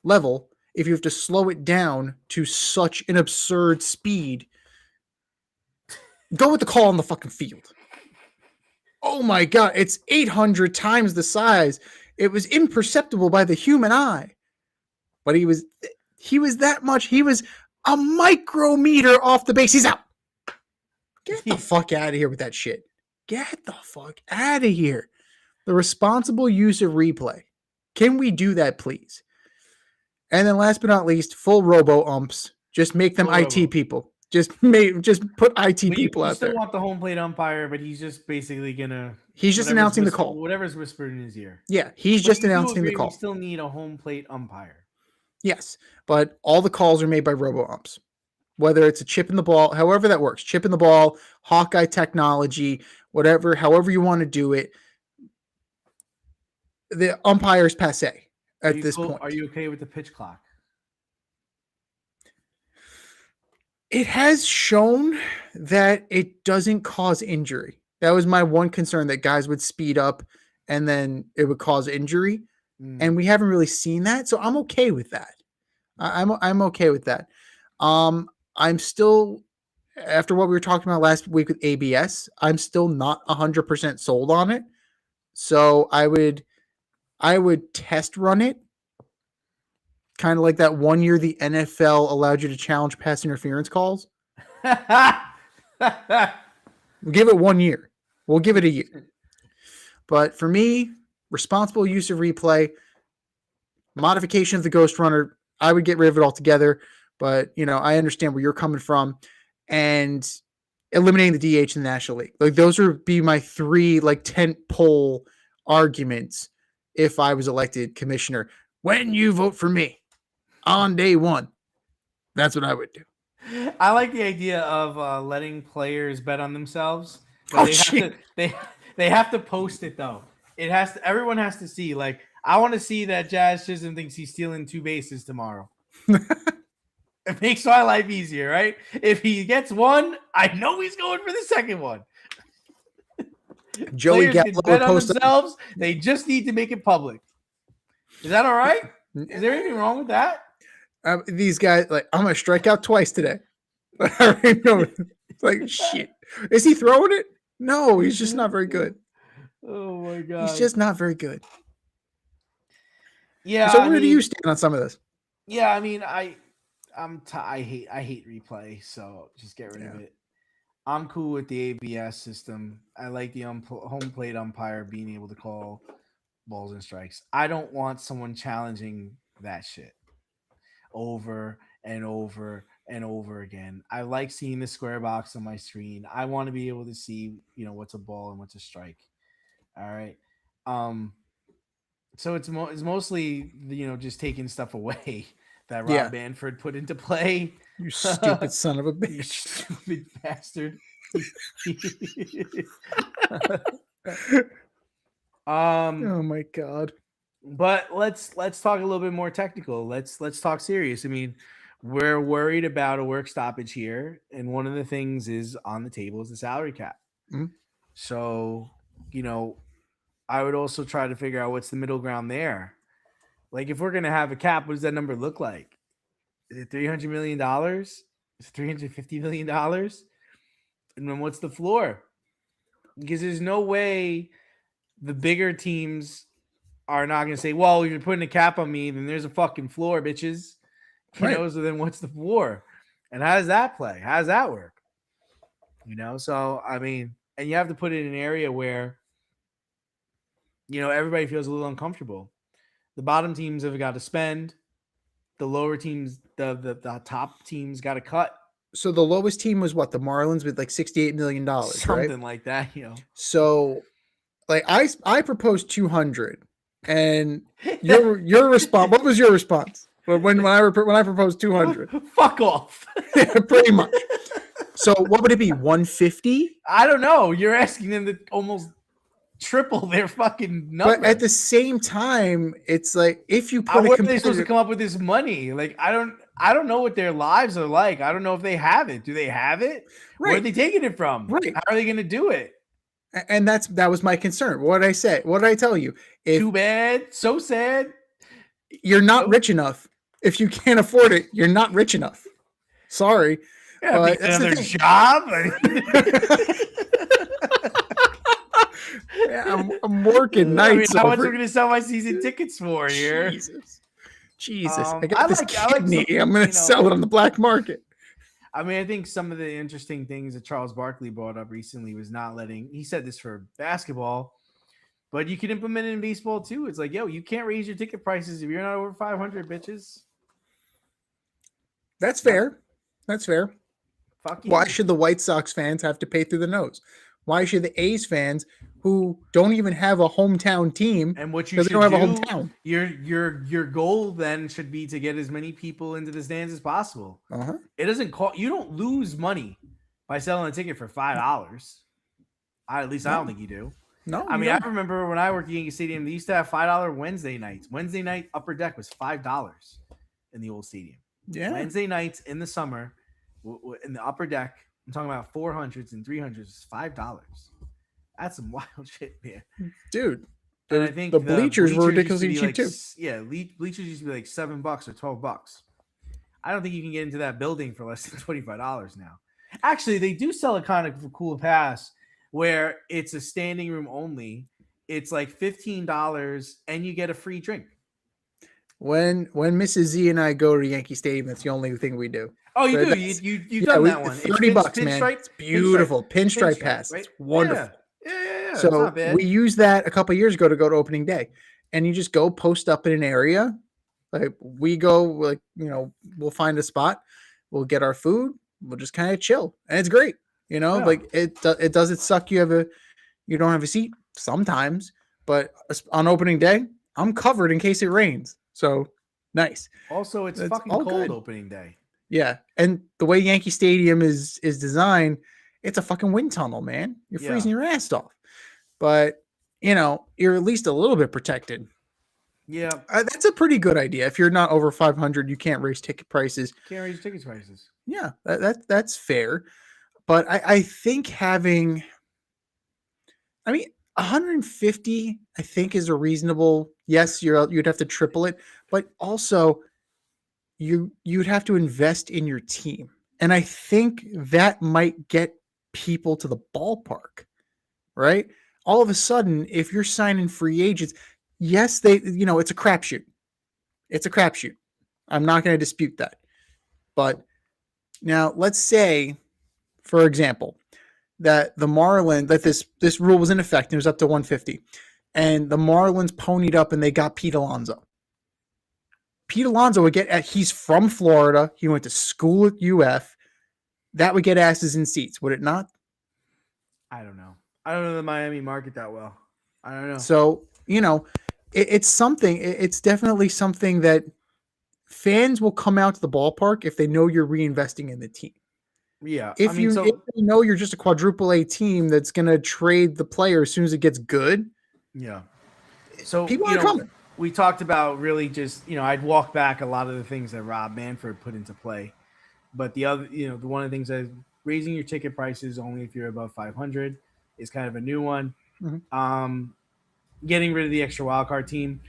level, if you have to slow it down to such an absurd speed, go with the call on the fucking field. Oh my God, it's 800 times the size. It was imperceptible by the human eye. But he was that much. He was a micrometer off the base. He's out. Get the fuck out of here with that shit. Get the fuck out of here. The responsible use of replay. Can we do that, please? And then last but not least, full robo umps. Just make them IT people. Just put IT people out there. You still want the home plate umpire, but he's just basically gonna. He's just announcing the call. Whatever's whispered in his ear. Yeah, he's just announcing the call. We still need a home plate umpire. Yes, but all the calls are made by robo umps. Whether it's a chip in the ball, however that works, chip in the ball, Hawkeye technology, whatever, however you want to do it, the umpire's passe at this point. Are you okay with the pitch clock? It has shown that it doesn't cause injury. That was my one concern, that guys would speed up and then it would cause injury. And we haven't really seen that. So I'm okay with that. I'm okay with that. I'm still, after what we were talking about last week with ABS, I'm still not 100% sold on it. So I would test run it. Kind of like that one year the NFL allowed you to challenge pass interference calls. We'll give it 1 year. We'll give it a year. But for me, responsible use of replay, modification of the ghost runner, I would get rid of it altogether. But, I understand where you're coming from. And eliminating the DH in the National League. Like, those would be my 3 tent pole arguments if I was elected commissioner. When you vote for me on day 1, that's what I would do. I like the idea of letting players bet on themselves. But they have to post it though. Everyone has to see. Like, I want to see that Jazz Chisholm thinks he's stealing 2 bases tomorrow. It makes my life easier, right? If he gets 1, I know he's going for the second one. Joey Players can bet on themselves. They just need to make it public. Is that all right? Is there anything wrong with that? These guys, I'm going to strike out twice today. I already know. It's shit. Is he throwing it? No, he's just not very good. Oh, my God. He's just not very good. Yeah. So where do you stand on some of this? Yeah, I mean, I hate replay, so just get rid of it. I'm cool with the ABS system. I like the home plate umpire being able to call balls and strikes. I don't want someone challenging that shit over and over and over again. I like seeing the square box on my screen. I want to be able to see, what's a ball and what's a strike. All right. So it's mostly, just taking stuff away that Rob Manfred put into play. You stupid son of a bitch. You stupid bastard. Oh my God. But let's talk a little bit more technical. Let's talk serious. I mean, we're worried about a work stoppage here, and one of the things is on the table is the salary cap. Mm-hmm. So, I would also try to figure out what's the middle ground there. Like, if we're gonna have a cap, what does that number look like? Is it $300 million? Is it $350 million? And then what's the floor? Because there's no way the bigger teams are not going to say, well, you're putting a cap on me, then there's a fucking floor, bitches. So then what's the floor? And how does that play? How does that work? So, I mean, and you have to put it in an area where, everybody feels a little uncomfortable. The bottom teams have got to spend. The lower teams, the top teams got to cut. So the lowest team was what? The Marlins with like $68 million, right? Something like that, So like I proposed 200, and your response. What was your response when I proposed 200? Fuck off. Pretty much. So what would it be? 150? I don't know. You're asking them to almost triple their fucking number. But at the same time, it's like if you put what are they supposed to come up with this money? Like I don't know what their lives are like. I don't know if they have it. Do they have it? Right. Where are they taking it from? Right. How are they going to do it? And that was my concern. What did I say? What did I tell you? Too bad. So sad. You're not rich enough. If you can't afford it, you're not rich enough. Sorry. Yeah, another job. Yeah, I'm working nights. How much are we going to sell my season tickets for here? Jesus. I got this kidney. I'm going to sell it on the black market. I mean, I think some of the interesting things that Charles Barkley brought up recently was not letting. He said this for basketball, but you can implement it in baseball too. It's like, yo, you can't raise your ticket prices if you're not over 500, bitches. That's fair. That's fair. Fuck you. Why should the White Sox fans have to pay through the nose? Why should the A's fans, who don't even have a hometown team, and what you should don't have a hometown, your goal then should be to get as many people into the stands as possible. It doesn't cost. You don't lose money by selling a ticket for $5. I don't think you do. No, I mean, I remember when I worked at Yankee Stadium, they used to have $5 Wednesday nights. Wednesday night upper deck was $5 in the old stadium. Yeah, Wednesday nights in the summer in the upper deck. I'm talking about 400s and 300s is $5. That's some wild shit, man. Dude. And I think the bleachers were ridiculously cheap too. Yeah, bleachers used to be like $7 or $12. I don't think you can get into that building for less than $25 now. Actually, they do sell a kind of cool pass where it's a standing room only. It's like $15 and you get a free drink. When Mrs. Z and I go to Yankee Stadium, that's the only thing we do. Oh, you do? You've done that one. $30, man. It's beautiful. Pinstripe pass. Right? It's wonderful. Yeah. So we used that a couple of years ago to go to opening day. And you just go post up in an area. Like we go, like, we'll find a spot. We'll get our food. We'll just kind of chill. And it's great. Like it doesn't suck. You don't have a seat sometimes. But on opening day, I'm covered in case it rains. So nice. Also, it's fucking cold good. Opening day. Yeah, and the way Yankee Stadium is designed, it's a fucking wind tunnel, man. You're freezing your ass off. But, you're at least a little bit protected. Yeah. That's a pretty good idea. If you're not over 500, you can't raise ticket prices. Can't raise ticket prices. Yeah, that's fair. But I think having 150, I think, is a reasonable. Yes, you'd have to triple it, but also you'd have to invest in your team, and I think that might get people to the ballpark, right? All of a sudden, if you're signing free agents, yes, it's a crapshoot. It's a crapshoot. I'm not going to dispute that, but now let's say, for example, that the Marlins, that this rule was in effect and it was up to 150, and the Marlins ponied up and they got Pete Alonso. Pete Alonso would he's from Florida. He went to school at UF. That would get asses in seats, would it not? I don't know. I don't know the Miami market that well. I don't know. So, it's something. It's definitely something that fans will come out to the ballpark if they know you're reinvesting in the team. Yeah. If you know you're just a quadruple A team that's going to trade the player as soon as it gets good. Yeah. So people are coming. We talked about really just, I'd walk back a lot of the things that Rob Manfred put into play. But the other, the one of the things that raising your ticket prices only if you're above 500 is kind of a new one. Mm-hmm. Getting rid of the extra wildcard team.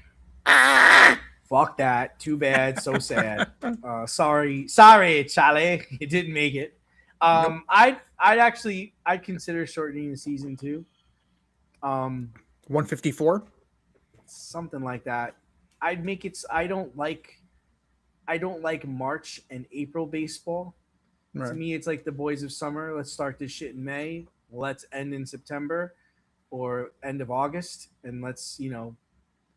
Fuck that. Too bad. So sad. Sorry, Charlie. You didn't make it. Nope. I'd consider shortening the season too. 154, something like that. I'd make it. I don't like March and April baseball. Right. To me, it's like the boys of summer. Let's start this shit in May. Let's end in September or end of August, and let's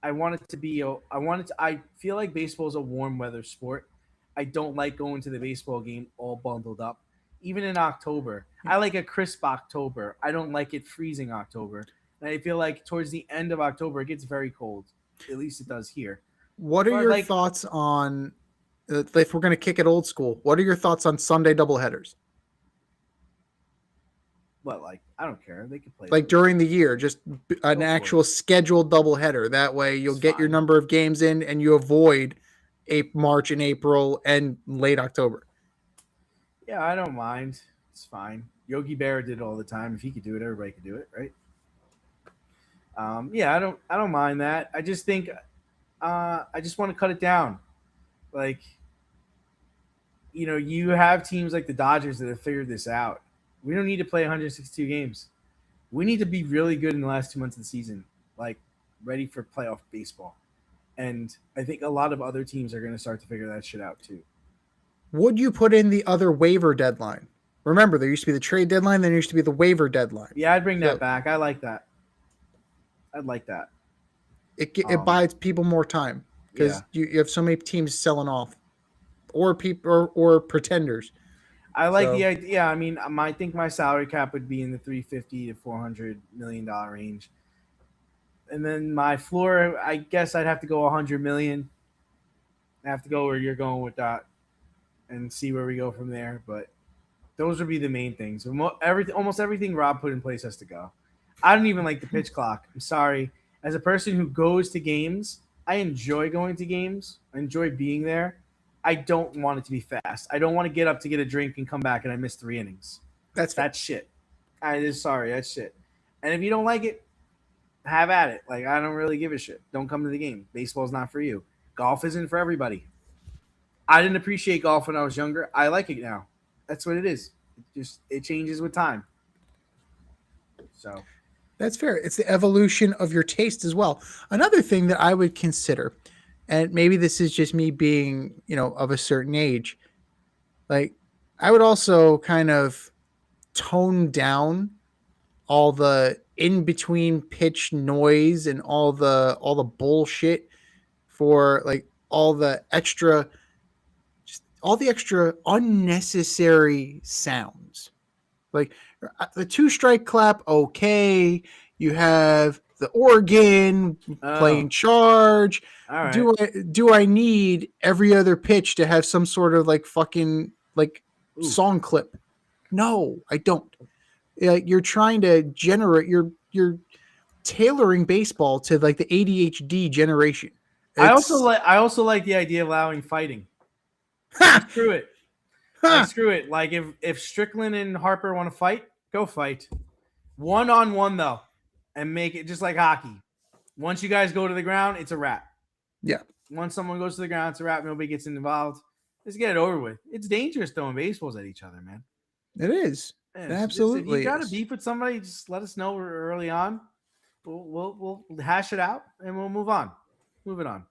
I want it to be. I feel like baseball is a warm weather sport. I don't like going to the baseball game all bundled up. Even in October, I like a crisp October. I don't like it freezing October. And I feel like towards the end of October, it gets very cold. At least it does here. What are But your like, thoughts on if we're going to kick it old school? What are your thoughts on Sunday doubleheaders? what? Like, I don't care. They can play Like those. during the year, just an Go for actual it. scheduled doubleheader. That way, you'll It's get your fine. number of games in, and you avoid March and April and late October. Yeah, I don't mind. It's fine. Yogi Berra did it all the time. If he could do it, everybody could do it, right? Yeah, I don't mind that. I just think I just want to cut it down. Like, you have teams like the Dodgers that have figured this out. We don't need to play 162 games. We need to be really good in the last 2 months of the season, like ready for playoff baseball. And I think a lot of other teams are going to start to figure that shit out too. Would you put in the other waiver deadline? Remember, there used to be the trade deadline, then there used to be the waiver deadline. Yeah, I'd bring that So back. I like that. I'd like that. it buys people more time because Yeah. you have so many teams selling off, or people or pretenders. I like So- the idea. Yeah, I mean, I think my salary cap would be in the 350 to $400 million range, and then my floor, I guess I'd have to go 100 million. I have to go where you're going with that, and see where we go from there. But those would be the main things. Almost everything Rob put in place has to go. I don't even like the pitch clock. I'm sorry. As a person who goes to games, I enjoy going to games. I enjoy being there. I don't want it to be fast. I don't want to get up to get a drink and come back and I miss 3 innings. That's That's shit. I just sorry, that's shit. And if you don't like it, have at it. Like, I don't really give a shit. Don't come to the game. Baseball's not for you. Golf isn't for everybody. I didn't appreciate golf when I was younger. I like it now. That's what it is. It changes with time. So That's fair. It's the evolution of your taste as well. Another thing that I would consider, and maybe this is just me being, of a certain age, like I would also kind of tone down all the in between pitch noise and all the bullshit for like all the extra unnecessary sounds. Like the two strike clap, okay. You have the organ playing charge. all right. Do I need every other pitch to have some sort of like fucking like Ooh. song clip? No, I don't. You're trying to generate. You're tailoring baseball to like the ADHD generation. I also like the idea of allowing fighting. Screw it. Like, screw it. Like if Strickland and Harper want to fight, go fight. 1-on-1 though, and make it just like hockey. Once you guys go to the ground, it's a wrap. Yeah. Once someone goes to the ground, it's a wrap. Nobody gets involved. Let's get it over with. It's dangerous throwing baseballs at each other, man. It is. Yeah, Absolutely. If you got a is. beef with somebody, just let us know early on. We'll hash it out and we'll move on. Move it on.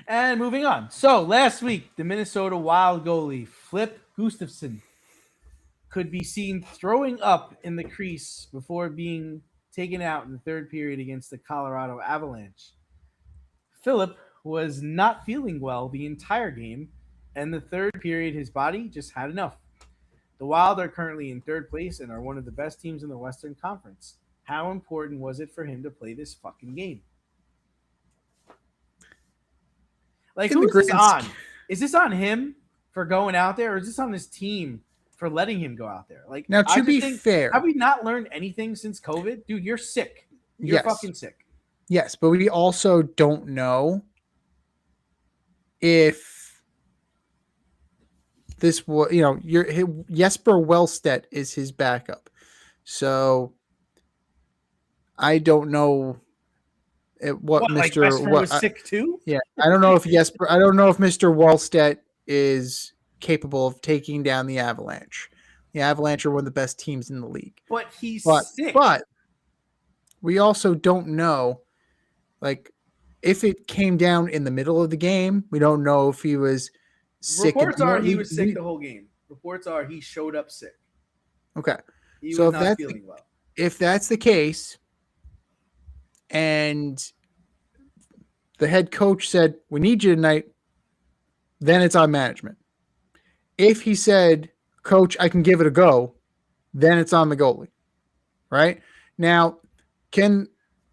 And moving on. So last week, the Minnesota Wild goalie Flip Gustafson could be seen throwing up in the crease before being taken out in the third period against the Colorado Avalanche. Philip was not feeling well the entire game, and the third period, his body just had enough. The Wild are currently in third place and are one of the best teams in the Western Conference. How important was it for him to play this fucking game? Like, who is this on? Is this on him for going out there, or is this on his team for letting him go out there? Like, Now, to be fair, have we not learned anything since COVID? Dude, you're sick. You're fucking sick. Yes, but we also don't know if this was, Jesper Wellstedt is his backup. So I don't know what Mr. Jesper was sick too? Yeah, I don't know if Mr. Wallstedt is capable of taking down the Avalanche. The Avalanche are one of the best teams in the league. But he's sick. But we also don't know, like, if it came down in the middle of the game. We don't know if he was sick. Reports are he was sick the whole game. Reports are he showed up sick. Okay. He was not feeling well. If that's the case, and the head coach said, "We need you tonight," then it's on management. If he said, "Coach, I can give it a go," then it's on the goalie, right? Now, can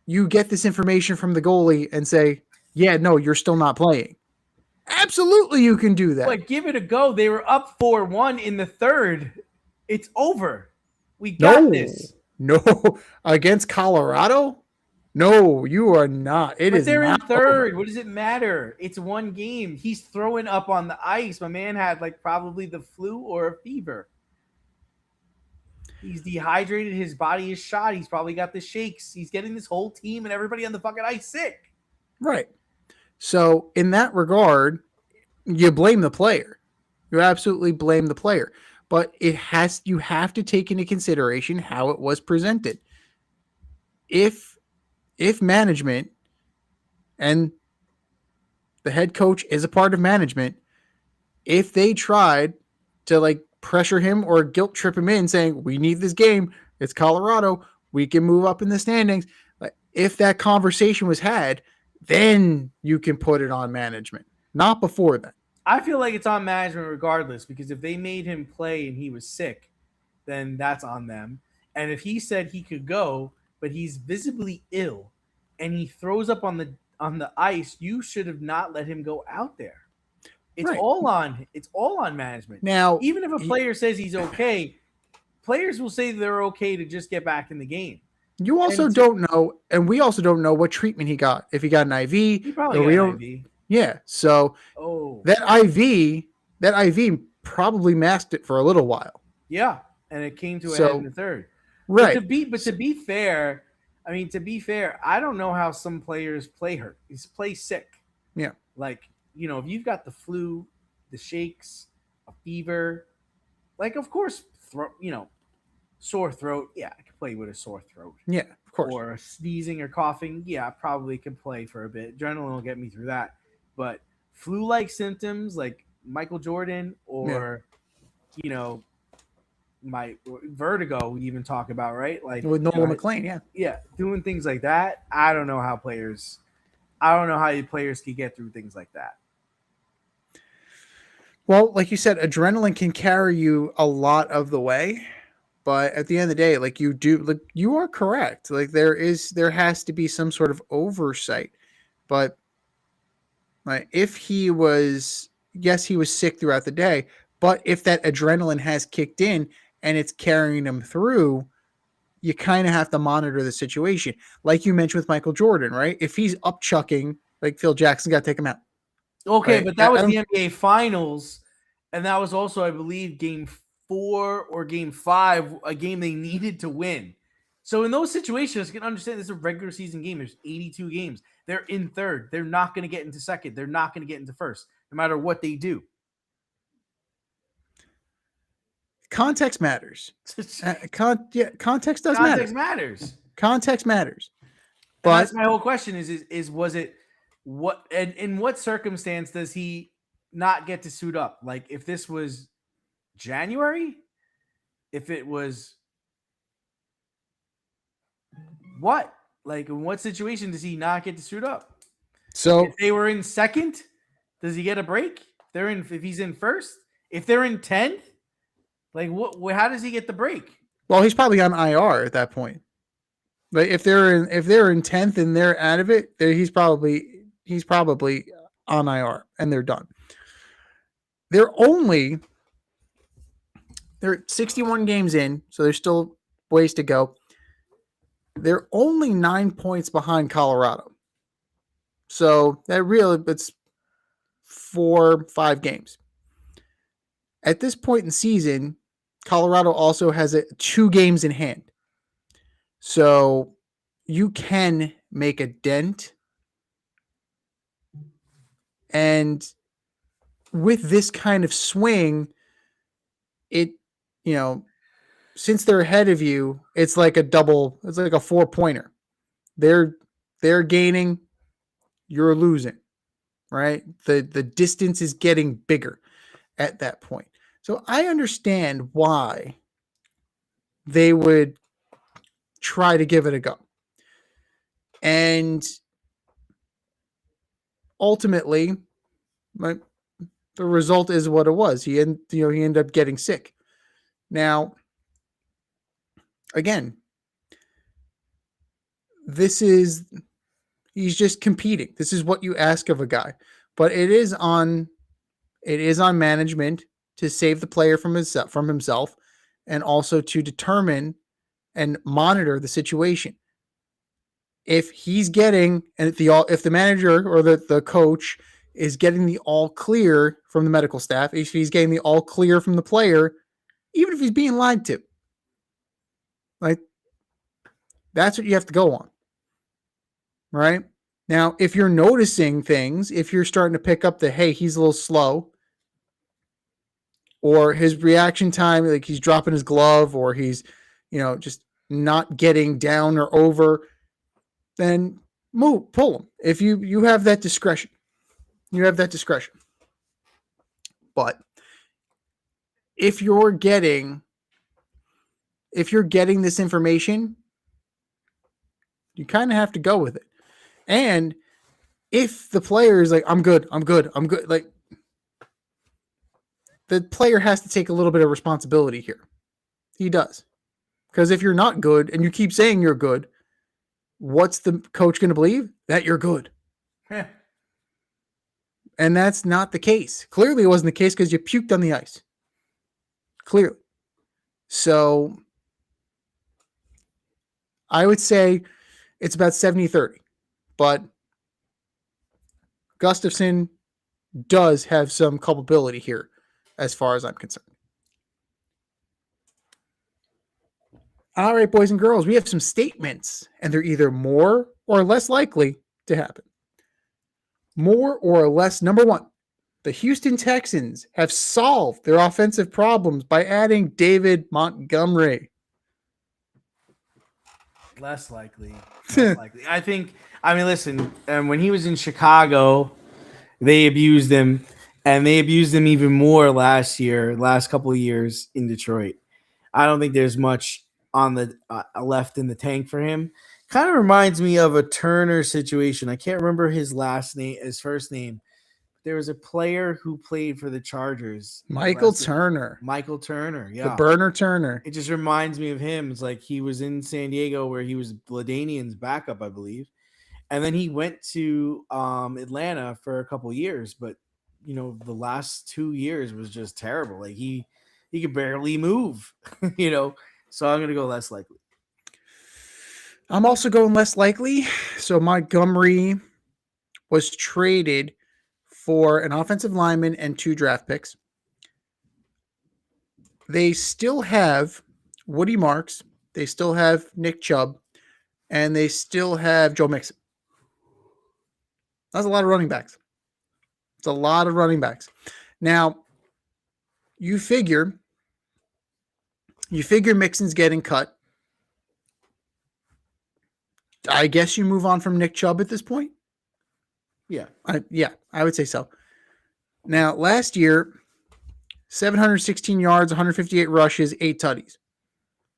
you get this information from the goalie and say, "Yeah, no, you're still not playing"? Absolutely, you can do that. But give it a go. They were up 4-1 in the third. It's over. We got this. No, against Colorado? No, you are not. It But is they're in not third. over. What does it matter? It's one game. He's throwing up on the ice. My man had like probably the flu or a fever. He's dehydrated. His body is shot. He's probably got the shakes. He's getting this whole team and everybody on the fucking ice sick. Right. So in that regard, you blame the player. You absolutely blame the player. But you have to take into consideration how it was presented. If management and the head coach is a part of management, if they tried to like pressure him or guilt trip him in saying, "We need this game, it's Colorado, we can move up in the standings," if that conversation was had, then you can put it on management, not before then. I feel like it's on management regardless, because if they made him play and he was sick, then that's on them. And if he said he could go, but he's visibly ill and he throws up on the ice, you should have not let him go out there. It's Right. all on management. Now, Even if a player says he's okay, players will say they're okay to just get back in the game. you also don't know, and we also don't know what treatment he got. If he got an IV, He probably got an IV. Yeah. So that IV probably masked it for a little while. Yeah, and it came to a head in the third. Right. But to be fair, I don't know how some players play hurt. He's play sick. Yeah. Like, if you've got the flu, the shakes, a fever, like of course, sore throat. Yeah, I could play with a sore throat. Yeah, of course. Or sneezing or coughing. Yeah, I probably can play for a bit. Adrenaline will get me through that. But flu-like symptoms like Michael Jordan or, my vertigo we even talk about, right? Like with Nolan McLean, yeah. Yeah, doing things like that. I don't know how players can get through things like that. Well, like you said, adrenaline can carry you a lot of the way. But at the end of the day, like you are correct. Like there has to be some sort of oversight. But like if he was sick throughout the day, but if that adrenaline has kicked in and it's carrying him through, you kind of have to monitor the situation. Like you mentioned with Michael Jordan, right? If he's up chucking, like Phil Jackson got to take him out. Okay, right? But that was the NBA Finals, and that was also, I believe, Game 4 or Game 5, a game they needed to win. So in those situations, you can understand this is a regular season game. There's 82 games. They're in third. They're not going to get into second. They're not going to get into first, no matter what they do. Context matters. Context does matter. Context matters. Context matters. But that's my whole question is was it what, and in what circumstance does he not get to suit up? Like if this was January, if it was what? Like in what situation does he not get to suit up? So if they were in second, does he get a break? If he's in first, if they're in 10th, like what? How does he get the break? Well, he's probably on IR at that point. Like if they're in 10th and they're out of it, he's probably on IR and they're done. They're 61 games in, so there's still ways to go. They're only 9 points behind Colorado. So it's 4-5 games. At this point in the season, Colorado also has 2 games in hand. So you can make a dent. And with this kind of swing, since they're ahead of you, it's like a 4-pointer. They're gaining, you're losing, right? The distance is getting bigger at that point. So I understand why they would try to give it a go. And ultimately, the result is what it was. He ended up getting sick. Now, again, he's just competing. This is what you ask of a guy, but it is on management to save the player from himself, and also to determine and monitor the situation. If he's getting, and if the manager or the coach is getting the all clear from the medical staff, if he's getting the all clear from the player, even if he's being lied to, like, that's what you have to go on. Right? Now, if you're noticing things, if you're starting to pick up hey, he's a little slow, or his reaction time, like he's dropping his glove, or he's, just not getting down or over, then pull him. If you have that discretion, But if you're getting this information, you kind of have to go with it. And if the player is like, I'm good, like, the player has to take a little bit of responsibility here. He does. Because if you're not good and you keep saying you're good, what's the coach going to believe? That you're good. And that's not the case. Clearly it wasn't the case because you puked on the ice. Clearly. So I would say it's about 70-30. But Gustafsson does have some culpability here as far as I'm concerned. All right, boys and girls, we have some statements, and they're either more or less likely to happen. More or less. Number one, the Houston Texans have solved their offensive problems by adding David Montgomery. Less likely. Listen, when he was in Chicago, they abused him, and they abused him even more last couple of years in Detroit. I don't think there's much on the left in the tank for him. Kind of reminds me of a Turner situation. I can't remember his first name. There was a player who played for the Chargers. Michael Turner, yeah. The burner Turner. It just reminds me of him. It's like he was in San Diego where he was LaDainian's backup, I believe. And then he went to Atlanta for a couple years. But, the last 2 years was just terrible. Like he could barely move, So I'm going to go less likely. I'm also going less likely. So Montgomery was traded for an offensive lineman and 2 draft picks. They still have Woody Marks. They still have Nick Chubb. And they still have Joe Mixon. That's a lot of running backs. It's a lot of running backs. Now, you figure Mixon's getting cut. I guess you move on from Nick Chubb at this point. Yeah. I would say so. Now, last year, 716 yards, 158 rushes, 8 tutties.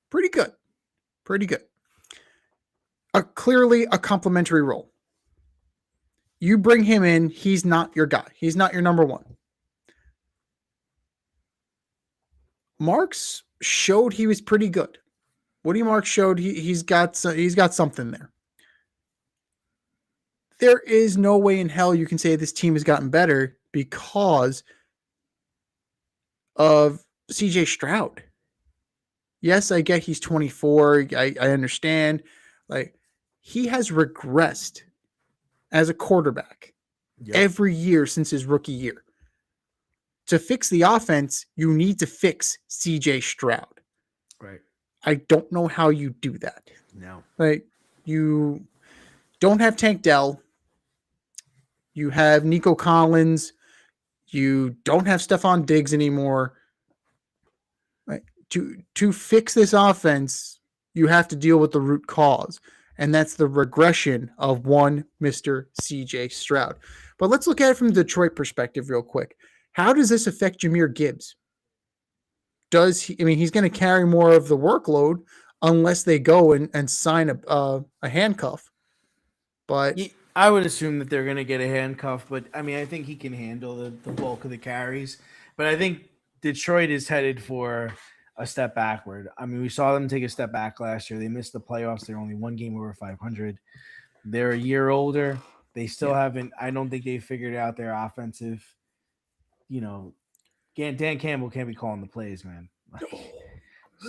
Pretty good. Clearly a complimentary role. You bring him in, he's not your guy. He's not your number one. Marks showed he was pretty good. Woody Marks showed he's got something there. There is no way in hell you can say this team has gotten better because of CJ Stroud. Yes, I get he's 24. I understand. Like, he has regressed as a quarterback every year since his rookie year. To fix the offense, you need to fix CJ Stroud. Right. I don't know how you do that. No. Like, you don't have Tank Dell. You have Nico Collins. You don't have Stephon Diggs anymore. Like, to fix this offense, you have to deal with the root cause. And that's the regression of one Mr. CJ Stroud. But let's look at it from the Detroit perspective real quick. How does this affect Jahmyr Gibbs? He's going to carry more of the workload unless they go and sign a handcuff. But I would assume that they're going to get a handcuff, but I mean, I think he can handle the bulk of the carries. But I think Detroit is headed for a step backward. I mean, we saw them take a step back last year. They missed the playoffs. They're only one game over 500. They're a year older. They still haven't. I don't think they figured out their offensive. You know, Dan Campbell can't be calling the plays, man.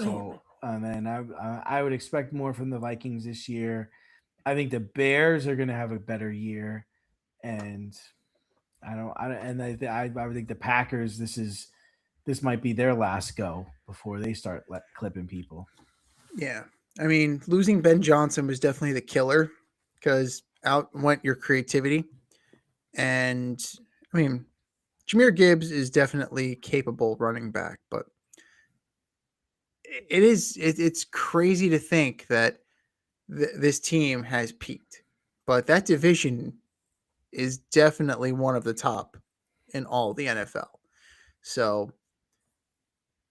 So, and then I would expect more from the Vikings this year. I think the Bears are going to have a better year, and I would think the Packers. This might be their last go before they start clipping people. Yeah. I mean, losing Ben Johnson was definitely the killer because out went your creativity. And I mean, Jahmyr Gibbs is definitely capable running back, but it's crazy to think that this team has peaked. But that division is definitely one of the top in all the NFL. So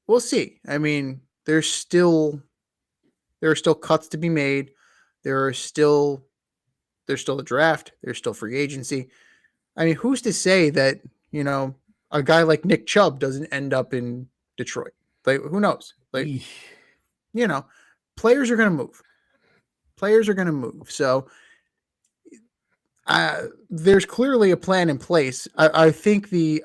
we'll see. I mean, there are still cuts to be made. There's still a draft. There's still free agency. I mean, who's to say that, a guy like Nick Chubb doesn't end up in Detroit? Like, who knows? Like, players are going to move. So there's clearly a plan in place. I think the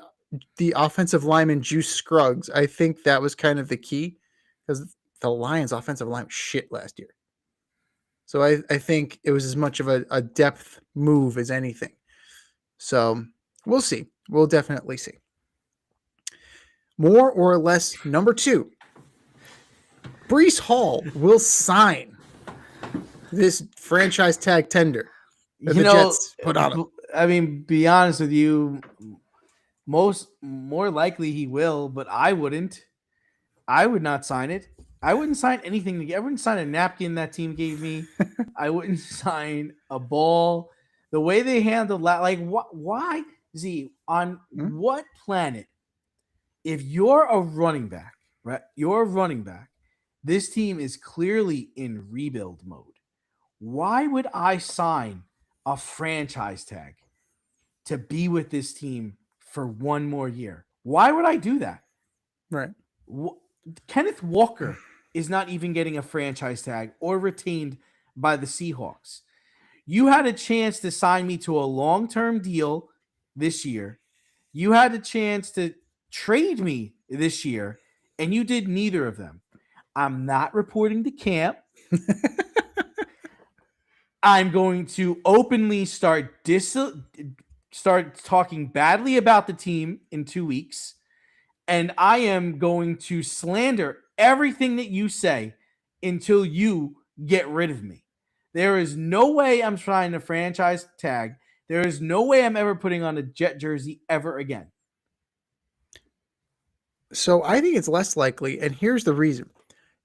offensive lineman Juice Scruggs, I think that was kind of the key because the Lions offensive line was shit last year. So I think it was as much of a depth move as anything. So we'll see. We'll definitely see. More or less, number 2. Breece Hall will sign this franchise tag tender that the Jets put on him. I mean, be honest with you, more likely he will, but I wouldn't. I would not sign it. I wouldn't sign anything. I wouldn't sign a napkin that team gave me. I wouldn't sign a ball. The way they handled that, like, why, Z, on what planet, if you're a running back, right? You're a running back. This team is clearly in rebuild mode. Why would I sign a franchise tag to be with this team for one more year? Why would I do that? Right. Kenneth Walker is not even getting a franchise tag or retained by the Seahawks. You had a chance to sign me to a long-term deal this year. You had a chance to trade me this year, and you did neither of them. I'm not reporting to camp. I'm going to openly start talking badly about the team in 2 weeks, and I am going to slander everything that you say until you get rid of me. There is no way I'm trying to franchise tag. There is no way I'm ever putting on a Jet jersey ever again. So I think it's less likely, and here's the reason.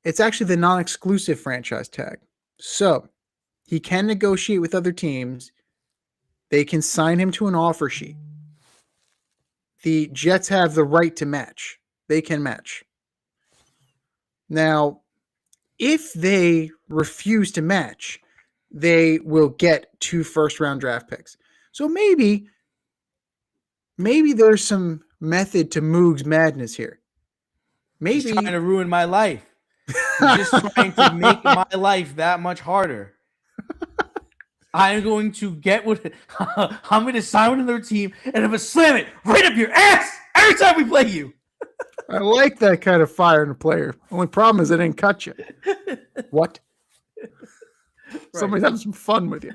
It's actually the non-exclusive franchise tag. So he can negotiate with other teams. They can sign him to an offer sheet. The Jets have the right to match. They can match. Now, if they refuse to match, they will get 2 first-round draft picks. So maybe there's some method to Moog's madness here. Maybe he's trying to ruin my life. He's just trying to make my life that much harder. I'm going to get I'm going to sign with another team, and I'm going to slam it right up your ass every time we play you. I like that kind of fire in a player. Only problem is it didn't cut you. What? Right. Somebody's having some fun with you.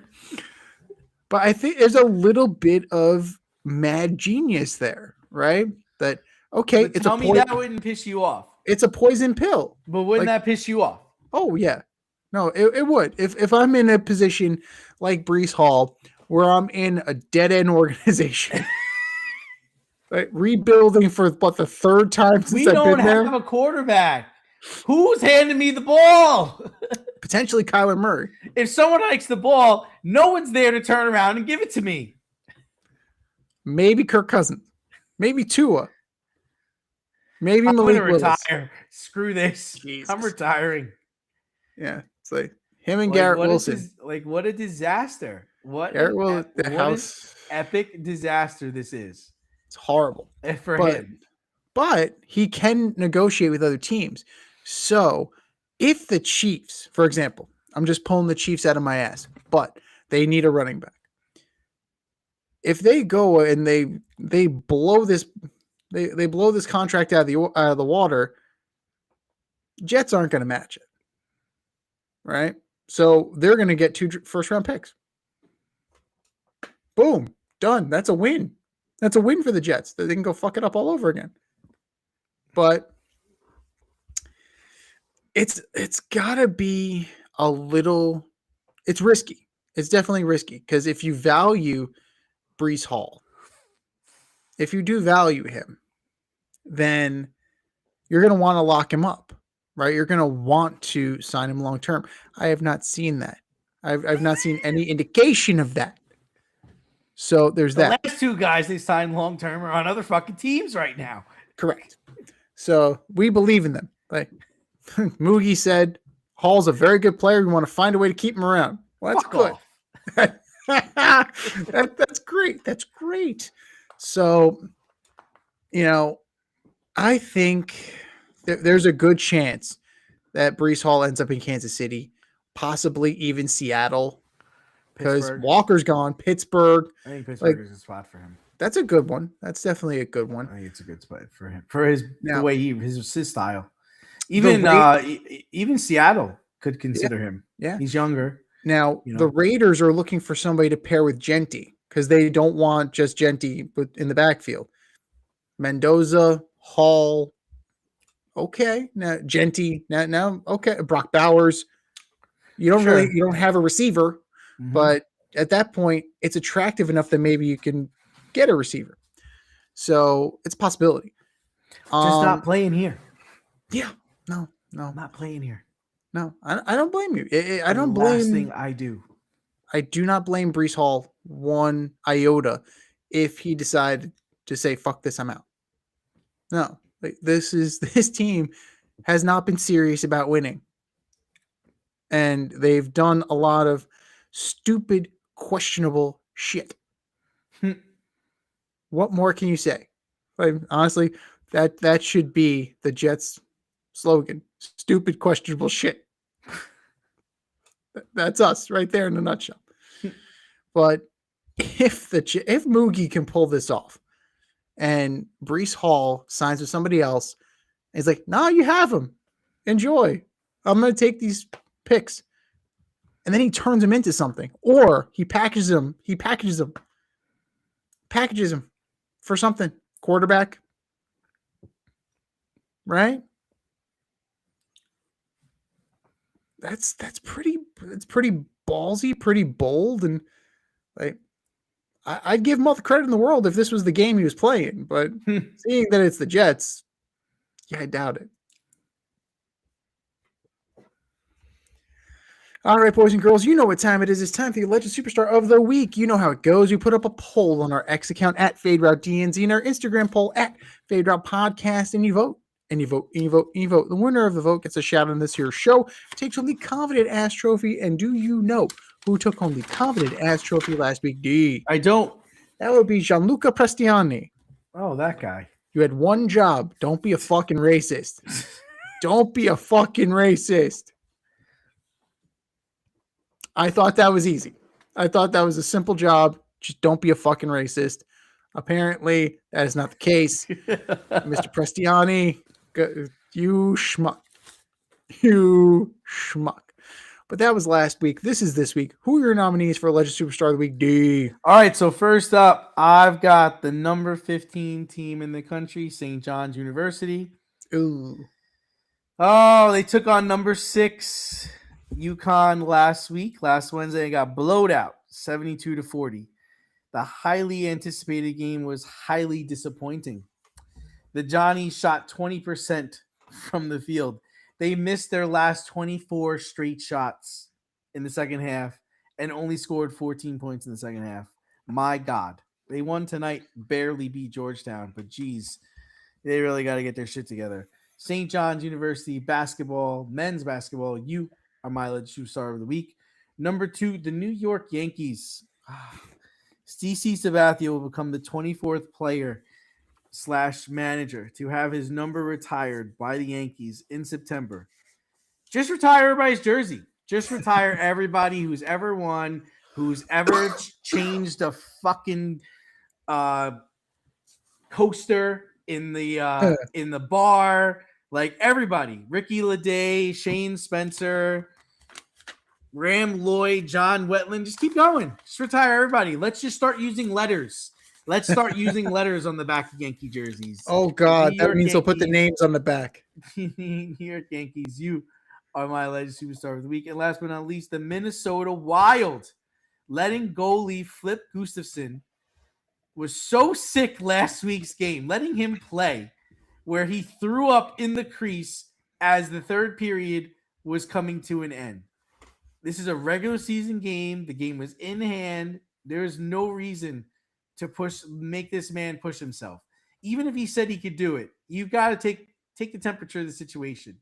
But I think there's a little bit of mad genius there, right? That, okay, but tell me that wouldn't piss you off. It's a poison pill. But wouldn't that piss you off? Oh, yeah. No, it would. If I'm in a position like Breece Hall where I'm in a dead-end organization, like rebuilding for what, the 3rd time since I've been there? We don't have a quarterback. Who's handing me the ball? Potentially Kyler Murray. If someone hikes the ball, no one's there to turn around and give it to me. Maybe Kirk Cousins. Maybe Tua. Maybe I'm Malik going to Willis. retire. Screw this. Jesus. I'm retiring. Yeah. It's like him and Garrett Wilson. What a disaster. What Garrett an, Wilson, ep- the what an house, epic disaster this is it's horrible. for But him. but he can negotiate with other teams. So if the Chiefs, for example, I'm just pulling the Chiefs out of my ass, but they need a running back. If they go and they blow this they blow this contract out of the water, Jets aren't going to match it, right? So they're going to get 2 first round picks. Boom, done. That's a win. That's a win for the Jets. They can go fuck it up all over again. But it's got to be a little. It's risky. It's definitely risky because if you value Breece Hall, if you do value him, then you're going to want to lock him up, right? You're going to want to sign him long term. I have not seen that. I've not seen any indication of that. So there's The that. last 2 guys they signed long term are on other fucking teams right now. Correct. So we believe in them. Like Moogie said, Hall's a very good player. We want to find a way to keep him around. Well, that's Fuck good. off. That's great. That's great. So, I think there's a good chance that Breece Hall ends up in Kansas City, possibly even Seattle, because Pittsburgh. Walker's gone. Pittsburgh. I think Pittsburgh is a spot for him. That's a good one. That's definitely a good I one. think it's a good spot for him for the Now- way his style. Even even Seattle could consider him. Yeah. He's younger. Now, You know. the Raiders are looking for somebody to pair with Genti because they don't want just Genti in the backfield. Mendoza, Hall. Okay. Now, Genti. Now, okay. Brock Bowers. You don't have a receiver, Mhm. but at that point, it's attractive enough that maybe you can get a receiver. So it's a possibility. just not playing here. Yeah. No. Not playing here. No. I don't blame you. I don't The last blame. thing I do. I do not blame Breece Hall one iota if he decided to say, fuck this, I'm out. No. This team has not been serious about winning. And they've done a lot of stupid, questionable shit. What more can you say? Like, honestly, that should be the Jets slogan. Stupid, questionable shit. That's us right there in a nutshell. But if Moogie can pull this off and Breece Hall signs with somebody else, and he's like, "No, you have him. Enjoy. I'm going to take these picks." And then he turns them into something, or he packages them for something. Quarterback, right? That's pretty ballsy, pretty bold, and like I'd give him all the credit in the world if this was the game he was playing, but seeing that it's the Jets, yeah, I doubt it. All right, boys and girls, you know what time it is. It's time for the Alleged Superstar of the Week. You know how it goes. We put up a poll on our X account at FadeRouteDNZ and our Instagram poll at FadeRoutePodcast, and you vote. And you vote, and you vote, and you vote. The winner of the vote gets a shout out on this here show, takes home the Coveted Ass Trophy. And do you know who took home the Coveted Ass Trophy last week, D? I don't. That would be Gianluca Prestiani. Oh, that guy. You had one job. Don't be a fucking racist. Don't be a fucking racist. I thought that was easy. I thought that was a simple job. Just don't be a fucking racist. Apparently, that is not the case. Mr. Prestiani, you schmuck. You schmuck. But that was last week. This is this week. Who are your nominees for Alleged Superstar of the Week, D? All right, so first up, I've got the number 15 team in the country, St. John's University. Ooh. Oh, they took on number 6, UConn last Wednesday. They got blowed out 72-40. The highly anticipated game was highly disappointing. The Johnnies shot 20% from the field. They missed their last 24 straight shots in the second half and only scored 14 points in the second half. My God. They won tonight, barely beat Georgetown, but geez, they really got to get their shit together. St. John's University basketball, men's basketball, you are my Alleged Superstar of the Week. Number 2, the New York Yankees. CC Sabathia will become the 24th player / manager to have his number retired by the Yankees in September. Just retire everybody's jersey. Just retire everybody who's ever won, who's ever changed a fucking coaster in the bar. Like everybody. Ricky Leday, Shane Spencer, Ram Lloyd, John Wetland. Just keep going. Just retire everybody. Let's just start using letters. Let's start using letters on the back of Yankee jerseys. Oh, God. That means they'll put the names on the back. New York Yankees, you are my alleged superstar of the week. And last but not least, the Minnesota Wild letting goalie Flip Gustafson was so sick last week's game, letting him play, where he threw up in the crease as the third period was coming to an end. This is a regular season game. The game was in hand. There's no reason to make this man push himself. Even if he said he could do it, you've got to take the temperature of the situation.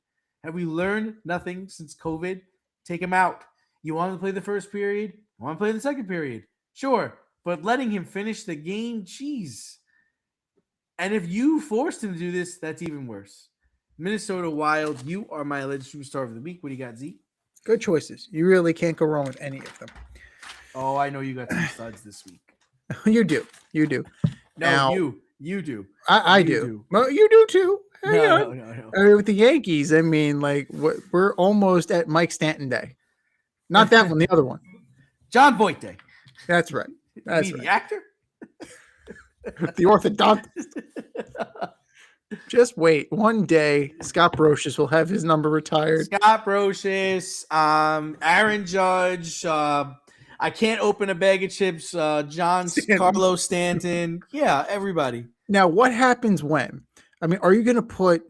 Have we learned nothing since COVID? Take him out. You want him to play the first period? You want to play the second period? Sure. But letting him finish the game, geez. And if you forced him to do this, that's even worse. Minnesota Wild, you are my alleged superstar of the week. What do you got, Z? Good choices. You really can't go wrong with any of them. Oh, I know you got some studs this week. You do. No, now, you do. I do. Well, you do too. No. I mean, with the Yankees, I mean, like we're almost at Mike Stanton Day. Not that one, the other one. John Voight Day. That's right. That's you mean right. the actor? The orthodontist. Just wait. One day, Scott Brocious will have his number retired. Scott Brocious, Aaron Judge. I can't open a bag of chips. Carlos Stanton. Yeah, everybody. Now, what happens when? I mean, are you going to put?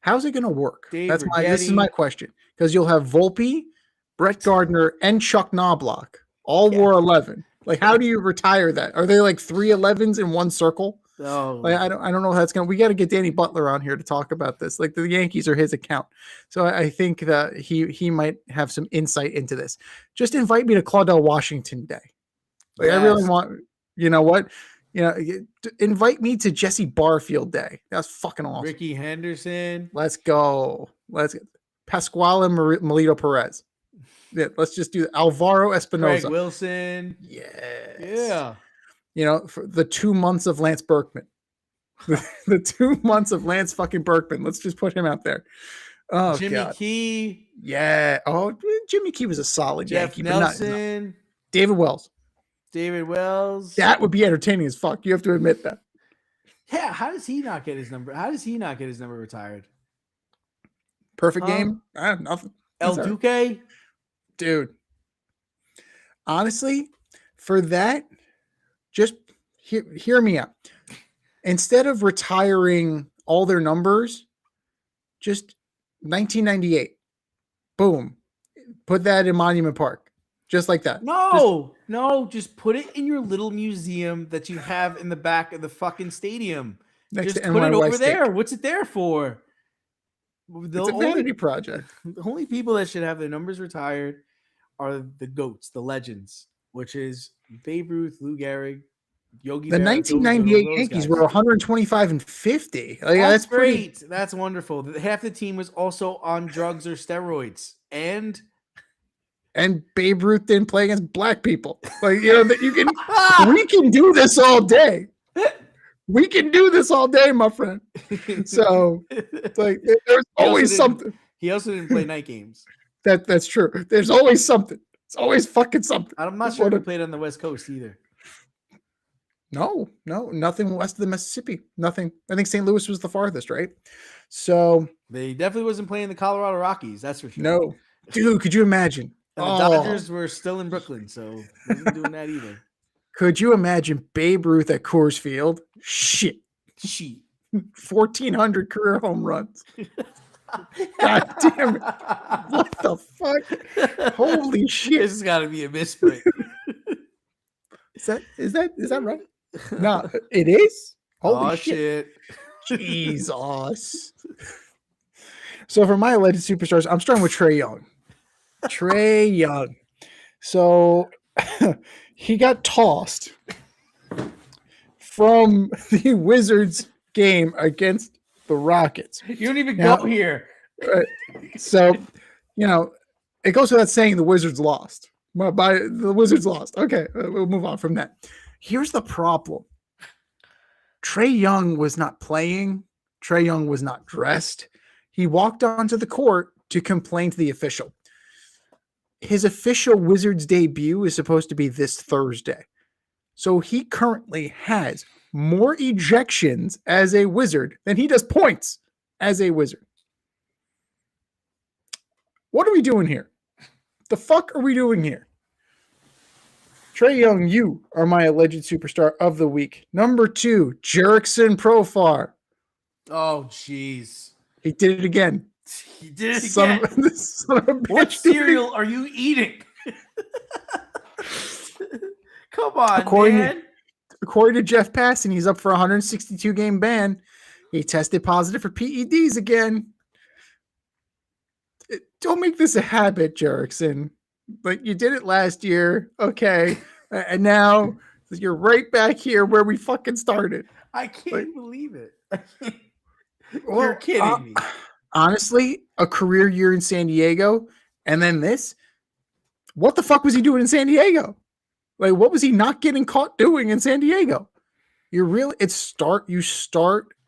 How's it going to work? This is my question, because you'll have Volpe, Brett Gardner, and Chuck Knobloch all wore 11. Like, how do you retire that? Are they like 3 11s in one circle? Oh, like, I don't know how that's going. We got to get Danny Butler on here to talk about this. Like, the Yankees are his account, so I think that he might have some insight into this. Just invite me to Claudel Washington Day. Like, yes. I really want. You know what? Invite me to Jesse Barfield Day. That's fucking awesome. Ricky Henderson. Let's go. Pasquale Melito Perez. Yeah, let's just do Alvaro Espinosa. Craig Wilson. Yes. Yeah. For the 2 months of Lance Berkman. the 2 months of Lance fucking Berkman. Let's just put him out there. Oh, Jimmy Key. Yeah. Oh, Jimmy Key was a solid Jeff Yankee. Nelson. David Wells. That would be entertaining as fuck. You have to admit that. Yeah. How does he not get his number? Retired? Perfect game. Nothing. El Duque. Dude. Honestly, for that, just hear me out. Instead of retiring all their numbers, just 1998. Boom. Put that in Monument Park. Just like that. No, just put it in your little museum that you have in the back of the fucking stadium. Just put it over there. What's it there for? It's a vanity project. The only people that should have their numbers retired are the GOATs, the legends, which is Babe Ruth, Lou Gehrig, Yogi. The 1998 Yankees were 125 and 50. Like, that's great. That's wonderful. Half the team was also on drugs or steroids, and Babe Ruth didn't play against black people. Like, you can. We can do this all day. We can do this all day, my friend. So, it's like, there's always something. He also didn't play night games. That's true. There's always something. It's always fucking something. I'm not sure he played on the West Coast either. No, nothing west of the Mississippi. Nothing. I think St. Louis was the farthest, right? So they definitely wasn't playing the Colorado Rockies. That's for sure. No, dude, could you imagine? And the Dodgers were still in Brooklyn, so wasn't doing that either. Could you imagine Babe Ruth at Coors Field? Shit. 1,400 career home runs. God damn it. What the fuck? Holy shit. This has got to be a misprint. Is that right? No, it is? Holy shit. Jesus. So for my alleged superstars, I'm starting with Trae Young. So he got tossed from the Wizards game against the Rockets. You don't even Now- go here. So, it goes without saying the Wizards lost. The Wizards lost. Okay, we'll move on from that. Here's the problem. Trae Young was not playing. Trae Young was not dressed. He walked onto the court to complain to the official. His official Wizards debut is supposed to be this Thursday. So he currently has more ejections as a Wizard than he does points as a Wizard. What are we doing here? The fuck are we doing here? Trae Young, you are my alleged superstar of the week. Number 2, Jerickson Profar. Oh, jeez. He did it again. He did it Son again. of a bitch, What dude. cereal are you eating? Come on, According- man. According to Jeff Passan, he's up for a 162 game ban. He tested positive for PEDs again. Don't make this a habit, Jerickson. Like, you did it last year. Okay. And now you're right back here where we fucking started. I can't believe it. You're Well, kidding me. Honestly, a career year in San Diego and then this. What the fuck was he doing in San Diego? Like, what was he not getting caught doing in San Diego? You start being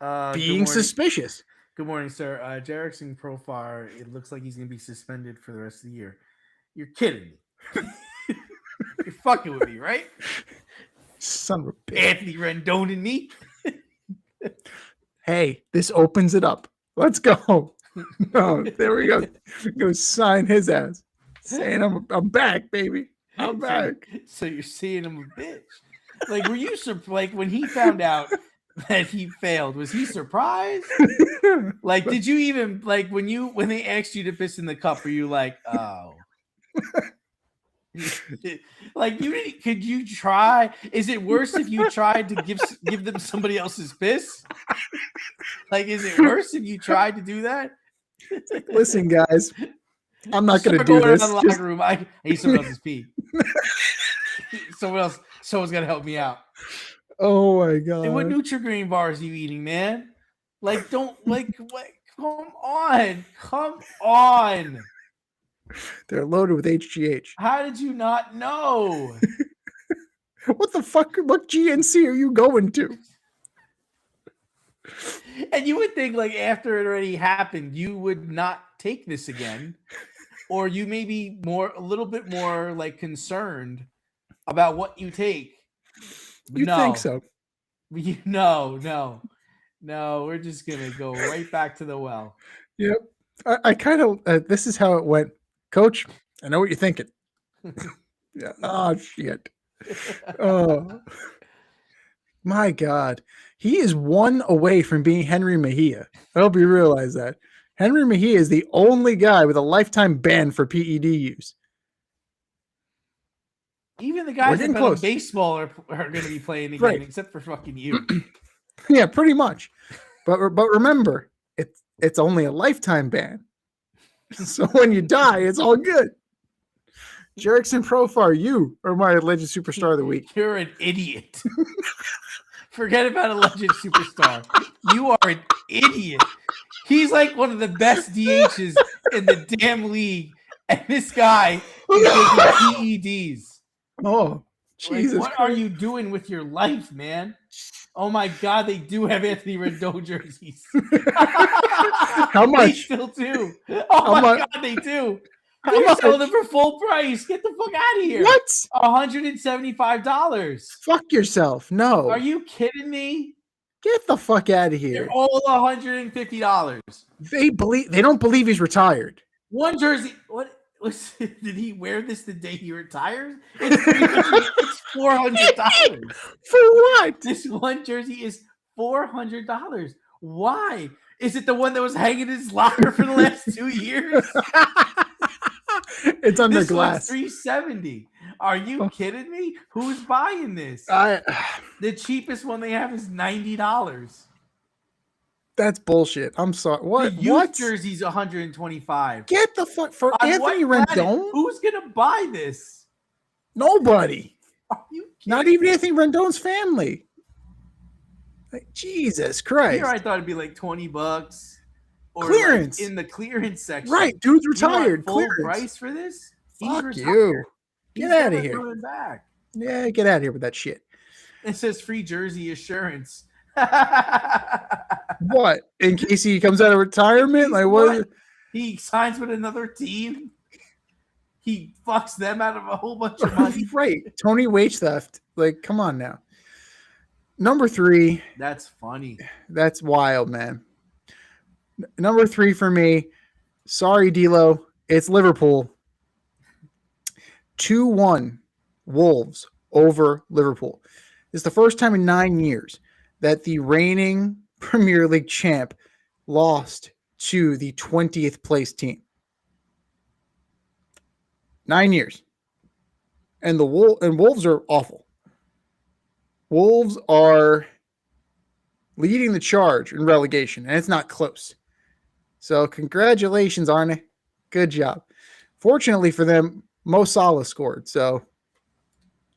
Good morning. suspicious. Good morning, sir. Jerickson Profar, it looks like he's going to be suspended for the rest of the year. You're kidding me. You're fucking with me, right? Son of a bitch. Anthony Rendon and me. Hey, this opens it up. Let's go. No, there we go. Go sign his ass. Saying I'm back, baby. I'm back. So you're seeing him a bitch. Like, were you like when he found out that he failed? Was he surprised? Like, did you even like when they asked you to piss in the cup? Were you like, oh? Like, you didn't? Could you try? Is it worse if you tried to give them somebody else's piss? Like, is it worse if you tried to do that? Listen, guys, I'm not going to Start do going this. around the locker room. I need someone else's pee. Someone's got to help me out. Oh my Hey, what god! Nutri-Grain bars are you eating, man? Like, don't come on. They're loaded with HGH. How did you not know? What the fuck? What GNC are you going to? And you would think, like, after it already happened, you would not take this again, or you may be a little bit more like concerned about what you take. You think so? No. We're just gonna go right back to the well. Yep. I kind of. This is how it went, Coach. I know what you're thinking. Yeah. Oh shit. Oh my god. He is one away from being Henry Mejia. I hope you realize that. Henry Mejia is the only guy with a lifetime ban for PED use. Even the guys that getting bet on close. baseball are going to be playing again, Right. except for fucking you. Yeah, pretty much. But remember, it's only a lifetime ban. So when you die, it's all good. Jerickson Profar, you are my alleged superstar of the week. You're an idiot. Forget about a legend superstar. You are an idiot. He's like one of the best DHs in the damn league, and this guy is taking PEDs. Oh, Like, Jesus! what are you doing with your life, man? Oh my God, they do have Anthony Rendon jerseys. How They much? still do. How Oh my much? God, they do. How They're much? selling them for full price. Get the fuck out of here. What? $175. Fuck yourself! No, Are you kidding me? get the fuck out of here. They're all $150. They don't believe he's retired. One jersey. What was? Did he wear this the day he retired? It's $400. For what? This one jersey is $400. Why? Is it the one that was hanging in his locker for the last 2 years? It's under This glass. one's $370. Are you kidding me? Who's buying this? The cheapest one they have is $90. That's bullshit. I'm sorry. What? The youth What? jersey's $125. Get the fuck for On Anthony what planet? Rendon? Who's gonna buy this? Nobody. Are you Not kidding? even Anthony Rendon's family. Like, Jesus Christ. Here I thought it'd be like $20 or Clearance. like in the clearance section. Right, dude's You want retired. full Clearance. price for this? He's Fuck retired. you. He's Get out of never here. coming back. Yeah, get out of here with that shit. It says free jersey assurance. What? In case he comes out of retirement? Like what? He signs with another team. He fucks them out of a whole bunch of money. Right. Tony wage theft. Like, come on now. Number 3. That's funny. That's wild, man. Number 3 for me. Sorry, D'Lo. It's Liverpool. 2-1 Wolves over Liverpool. It's the first time in 9 years that the reigning Premier League champ lost to the 20th place team. 9 years. And Wolves are awful. Wolves are leading the charge in relegation, and it's not close. So congratulations, Arne. Good job. Fortunately for them, Mo Salah scored. So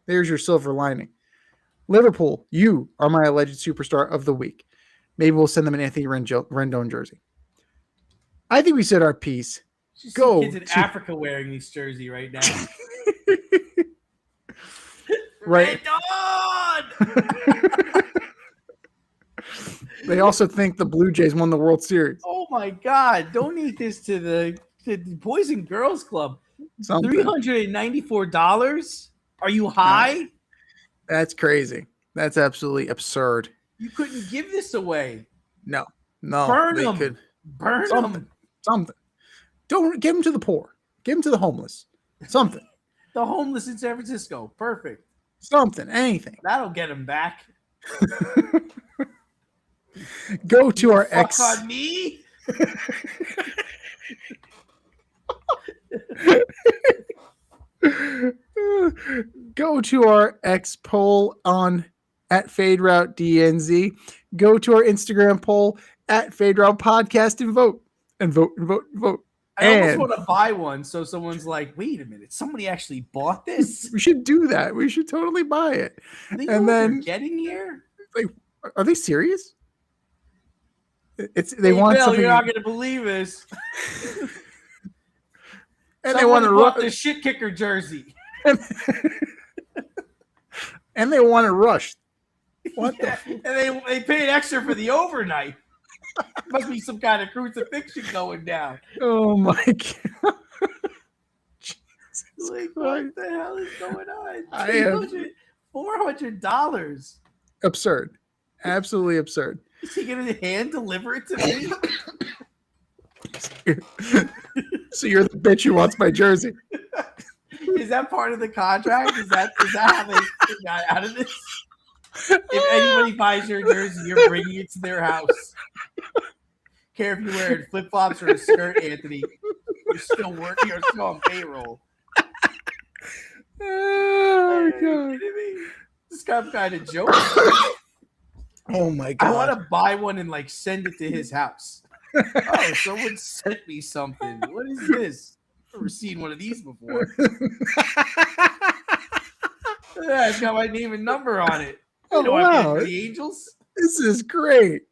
there's your silver lining. Liverpool, you are my alleged superstar of the week. Maybe we'll send them an Anthony Rendon jersey. I think we said our piece. Just Go kids in Africa wearing this jersey right now. Right. Rendon! They also think the Blue Jays won the World Series. Oh my God! Donate this to the Boys and Girls Club. Something. $394. Are you high? That's crazy. That's absolutely absurd. You couldn't give this away. No. Burn they them. could. Burn Something. them. Something. Don't give them to the poor. Give them to the homeless. Something. The homeless in San Francisco. Perfect. Something. Anything. That'll get them back. Go to our Fuck ex. on me. Go to our X poll on at FadeRouteDNZ. Go to our Instagram poll at FadeRoute Podcast and vote. And vote, and vote, and vote. I almost And want to buy one so someone's like, wait a minute, somebody actually bought this? we should do that. We should totally buy it. They know And what then- they're getting here? Are they serious? They Hey, want Bill, something, you're not gonna believe this. and they want to bought rush, the shit kicker jersey. and they want to rush. What Yeah, and they paid extra for the overnight. Must be some kind of crucifixion going down. Oh my god! Like, what the hell is going on? I am- $400. Absurd, absolutely absurd. Is he gonna hand deliver it to me? So you're the bitch who wants my jersey. Is that part of the contract? Is that how they got out of this? If anybody buys your jersey, you're bringing it to their house. Care if you're wearing flip flops or a skirt, Anthony. You're still working. You're still on payroll. Oh Are my you god! kidding me? This kind of joke. Oh my I want god! to buy one and like send it to his house. Oh, someone sent me something. What is this? I've never seen one of these before. Yeah, it's got my name and number on it. Oh, You know, I wow. play for the Angels. This is great.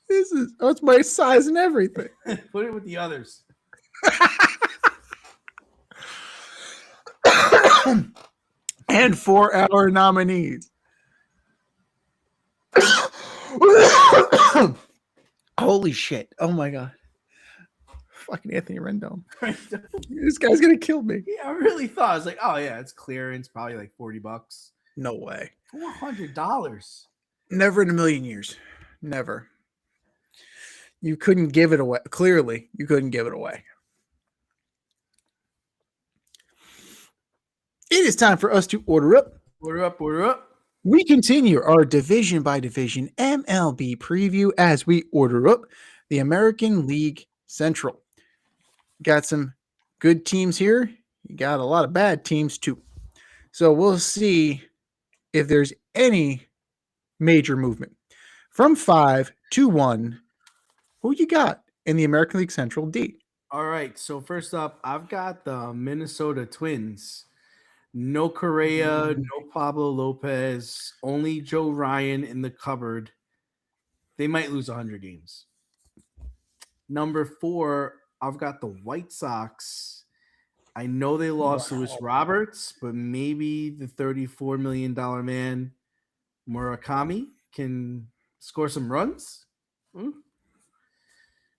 It's my size and everything. Put it with the others. And for our nominees. Holy shit. Oh my god. Fucking Anthony Rendon. This guy's gonna kill me. Yeah, I really thought. I was like, oh yeah, it's clearance, probably like $40. No way. $400. Never in a million years. Never. You couldn't give it away. Clearly, you couldn't give it away. It is time for us to order up. Order up, order up. We continue our division by division MLB preview as we order up the American League Central. Got some good teams here. You got a lot of bad teams too. So we'll see if there's any major movement. From 5 to 1, who you got in the American League Central D? All right. So first up, I've got the Minnesota Twins. No Correa, no Pablo Lopez, only Joe Ryan in the cupboard. They might lose 100 games. Number 4, I've got the White Sox. I know they lost Luis Roberts, but maybe the $34 million man Murakami can score some runs.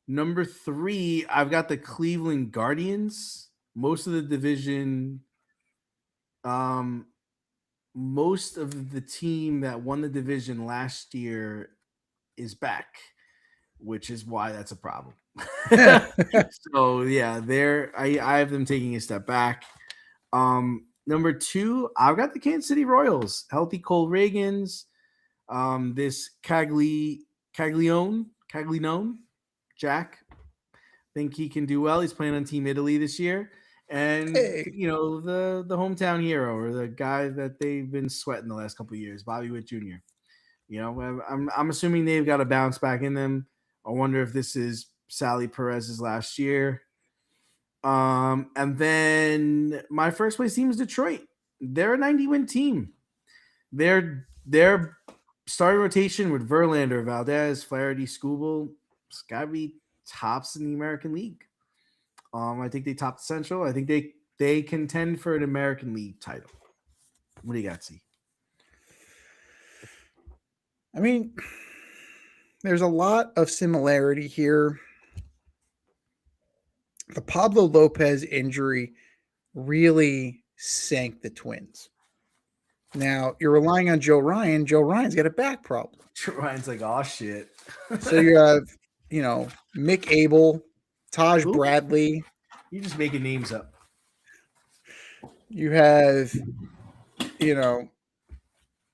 Number 3, I've got the Cleveland Guardians. Most of the division, most of the team that won the division last year is back, which is why that's a problem. So yeah, I have them taking a step back. Number 2, I've got the Kansas City Royals. Healthy Cole Reagans. This Caglione, Jack. Think he can do well. He's playing on Team Italy this year. And the hometown hero, or the guy that they've been sweating the last couple of years, Bobby Witt Jr. I'm assuming they've got a bounce back in them. I wonder if this is Sally Perez's last year. And then my first place team is Detroit. They're a 90-win team. Their starting rotation with Verlander, Valdez, Flaherty, Skubal, it's got to be tops in the American League. I think they top the Central. I think they contend for an American League title. What do you got, C? I mean, there's a lot of similarity here. The Pablo Lopez injury really sank the Twins. Now, you're relying on Joe Ryan. Joe Ryan's got a back problem. Joe Ryan's like, oh, shit. So you have, Mick Abel, Taj Bradley. You're just making names up. You have,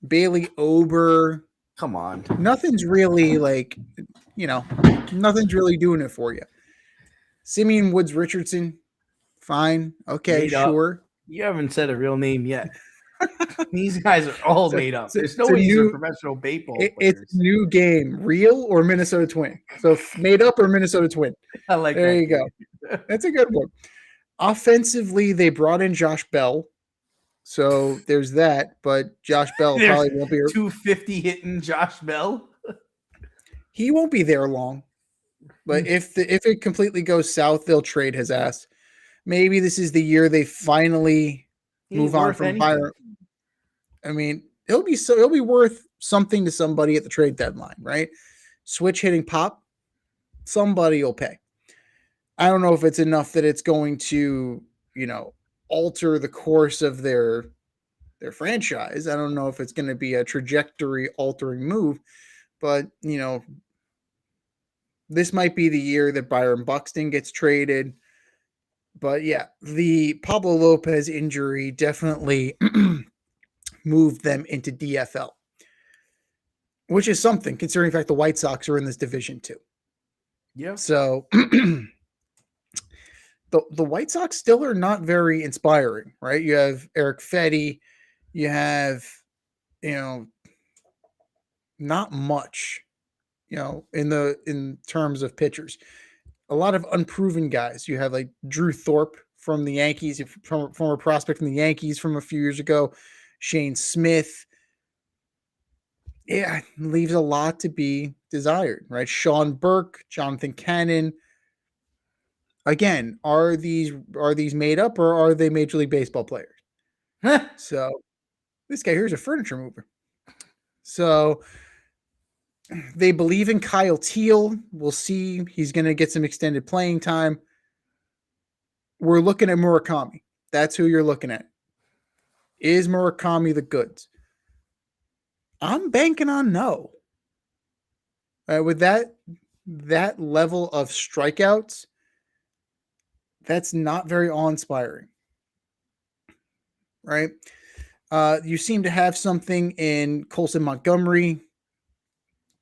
Bailey Ober. Come on. Nothing's really nothing's really doing it for you. Simeon Woods Richardson, fine. Okay, made sure. Up. You haven't said a real name yet. These guys are all made up. There's no way these are professional baseball players. It's new game. Real or Minnesota Twin? So made up or Minnesota Twin? I like there that. You go. That's a good one. Offensively, they brought in Josh Bell. So there's that. But Josh Bell probably won't be 250 hitting Josh Bell. He won't be there long. But if it completely goes south, they'll trade his ass. Maybe this is the year they finally move on from Byron. I mean, it'll be worth something to somebody at the trade deadline, right? Switch hitting pop, somebody will pay. I don't know if it's enough that it's going to, alter the course of their franchise. I don't know if it's going to be a trajectory altering move, but this might be the year that Byron Buxton gets traded. But yeah, the Pablo Lopez injury definitely moved them into DFL, which is something considering the fact the White Sox are in this division too. Yeah. So the White Sox still are not very inspiring, right? You have Eric Fetty, you have, not much, in terms of pitchers. A lot of unproven guys. You have like Drew Thorpe from the Yankees, from a prospect from the Yankees from a few years ago. Shane Smith. Yeah, leaves a lot to be desired, right? Sean Burke, Jonathan Cannon. Again, are these made up or are they Major League Baseball players? So this guy here is a furniture mover. So they believe in Kyle Teal. We'll see. He's going to get some extended playing time. We're looking at Murakami. That's who you're looking at. Is Murakami the goods? I'm banking on no. With that level of strikeouts, that's not very awe-inspiring. Right? You seem to have something in Colson Montgomery.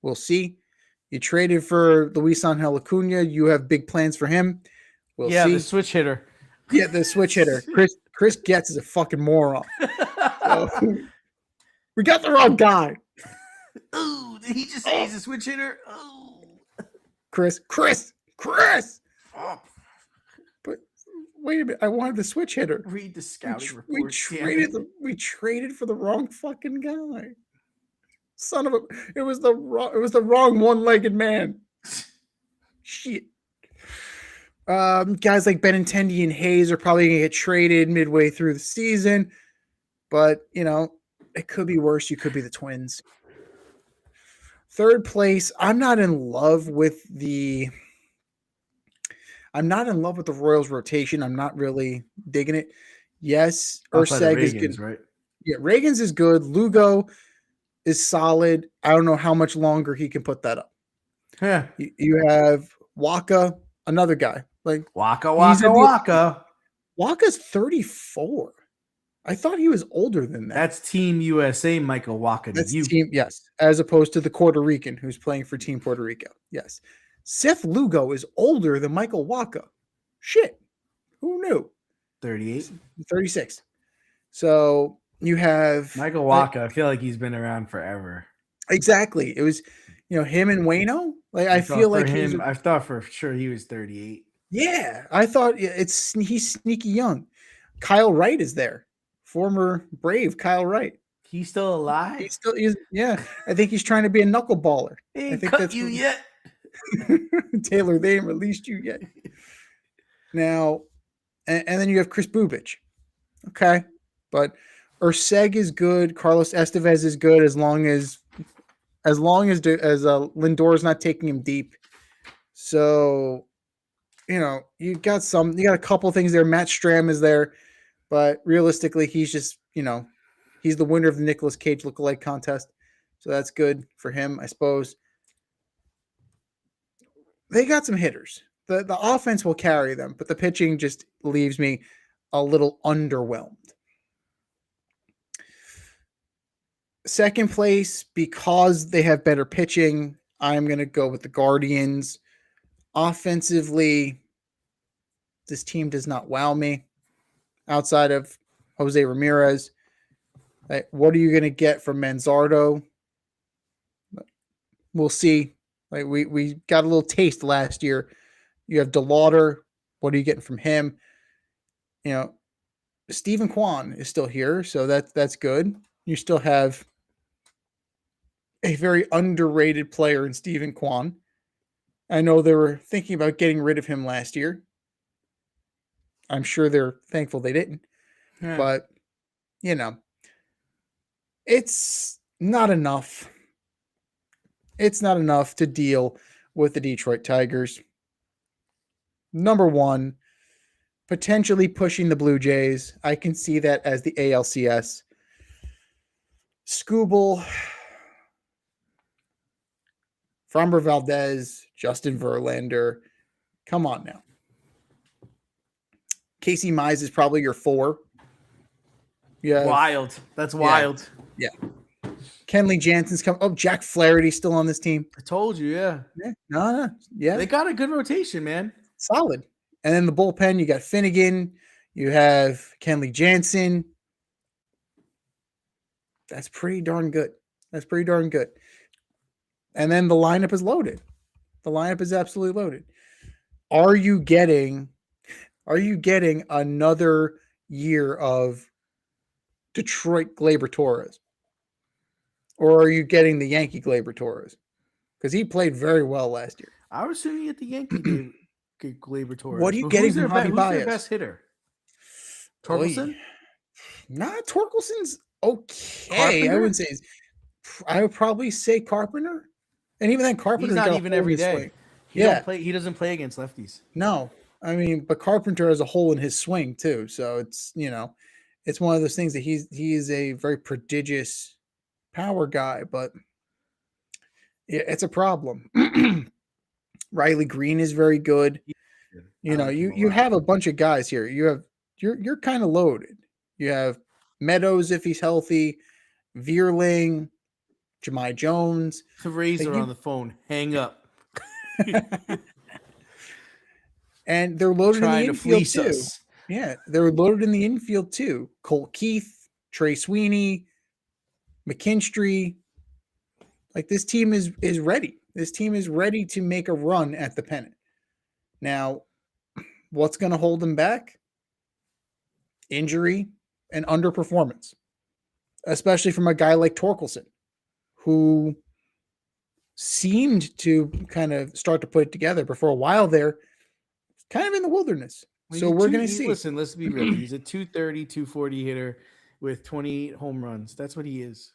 We'll see. You traded for Luis Angel Acuna. You have big plans for him. We'll see. The switch hitter. Yeah, the switch hitter. Chris Getz is a fucking moron. So, we got the wrong guy. Oh, did he just say he's a switch hitter? Oh, Chris. But wait a minute. I wanted the switch hitter. Read the We, scouting tr- we reports. Damn traded it. the we traded for the wrong fucking guy. Son of a! It was the wrong one-legged man. Shit. Guys like Benintendi and Hayes are probably gonna get traded midway through the season, but it could be worse. You could be the Twins. Third place. I'm not in love with the Royals rotation. I'm not really digging it. Yes, Outside of Urseg is Reagan's, good. right? Yeah, Reagan's is good. Lugo is solid. I don't know how much longer he can put that up. Yeah. You have Waka, another guy. Like Waka, he's waka, waka. Waka's 34. I thought he was older than that. That's Team USA, Michael Waka. That's You. team, yes, as opposed to the Puerto Rican who's playing for Team Puerto Rico. Yes. Seth Lugo is older than Michael Waka. Shit. Who knew? 38. 36. So you have Michael Waka. I feel like he's been around forever. Exactly. It was, him and Wayno. Like I feel like I thought for sure he was 38. Yeah, I thought he's sneaky young. Kyle Wright is there, former Brave Kyle Wright. He's still alive. Yeah. I think he's trying to be a knuckleballer. He I ain't think cut you yet. Taylor, they ain't released you yet. Now, and then you have Chris Bubich. Okay, but Urseg is good. Carlos Estevez is good as long as Lindor is not taking him deep. So, you got a couple things there. Matt Stram is there, but realistically, he's just, he's the winner of the Nicolas Cage lookalike contest. So that's good for him, I suppose. They got some hitters. The offense will carry them, but the pitching just leaves me a little underwhelmed. Second place, because they have better pitching, I'm going to go with the Guardians. Offensively, this team does not wow me outside of Jose Ramirez. What are you going to get from Manzardo? We'll see. Like we got a little taste last year. You have DeLauder. What are you getting from him? Stephen Kwan is still here, so that's good. You still have a very underrated player in Stephen Kwan. I know they were thinking about getting rid of him last year. I'm sure they're thankful they didn't. Yeah. But, it's not enough. It's not enough to deal with the Detroit Tigers. Number one, potentially pushing the Blue Jays. I can see that as the ALCS. Skubal, Framber Valdez, Justin Verlander. Come on now. Casey Mize is probably your 4. Yeah, wild. That's wild. Yeah. Kenley Jansen's come. Oh, Jack Flaherty's still on this team. I told you, yeah. No. Yeah. They got a good rotation, man. Solid. And then the bullpen, you got Finnegan. You have Kenley Jansen. That's pretty darn good. And then the lineup is loaded. The lineup is absolutely loaded. Are you getting another year of Detroit Gleyber Torres? Or are you getting the Yankee Gleyber Torres? Because he played very well last year. I was assuming you get the Yankee Gleyber Torres. What are you getting from Javi Baez? Who's their best hitter? Torkelson? Torkelson's okay. Carpenter? I wouldn't say. I would probably say Carpenter. And even then, Carpenter's not even every day. He doesn't play against lefties. No. I mean, but Carpenter has a hole in his swing too. So it's, it's one of those things that he is a very prodigious power guy, but it's a problem. Riley Green is very good. You have a bunch of guys here. You're kind of loaded. You have Meadows if he's healthy, Veerling, Jahmai Jones. The Razor on the phone. Hang up. And they're loaded in the infield too. Us. Yeah, they're loaded in the infield too. Colt Keith, Trey Sweeney, McKinstry. Like this team is ready. This team is ready to make a run at the pennant. Now, what's going to hold them back? injury and underperformance, especially from a guy like Torkelson, who seemed to kind of start to put it together, but for a while there, kind of in the wilderness. So we're going to see. Listen, let's be real. He's a 230, 240 hitter with 28 home runs. That's what he is.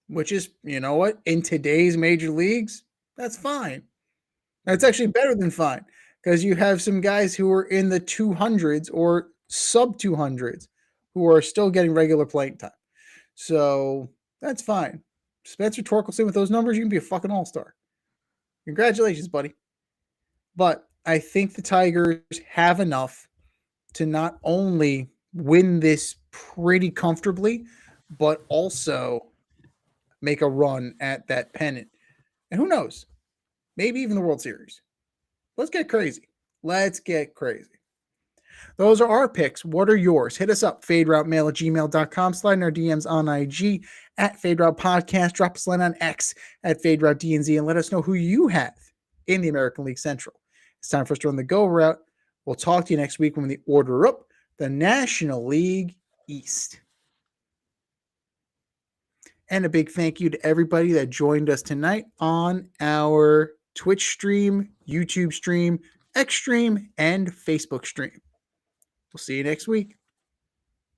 Which is, you know what? In today's major leagues, that's fine. That's actually better than fine, because you have some guys who are in the 200s or sub 200s who are still getting regular playing time. So that's fine. Spencer Torkelson with those numbers, you can be a fucking all-star. Congratulations, buddy. But I think the Tigers have enough to not only win this pretty comfortably, but also make a run at that pennant. And who knows? Maybe even the World Series. Let's get crazy. Let's get crazy. Those are our picks. What are yours? Hit us up, faderoutemail@gmail.com. Slide in our DMs on IG at Faderoute Podcast. Drop us a line on X at FadeRouteDNZ and let us know who you have in the American League Central. It's time for us to run the go route. We'll talk to you next week when we order up the National League East. And a big thank you to everybody that joined us tonight on our Twitch stream, YouTube stream, X stream, and Facebook stream. We'll see you next week.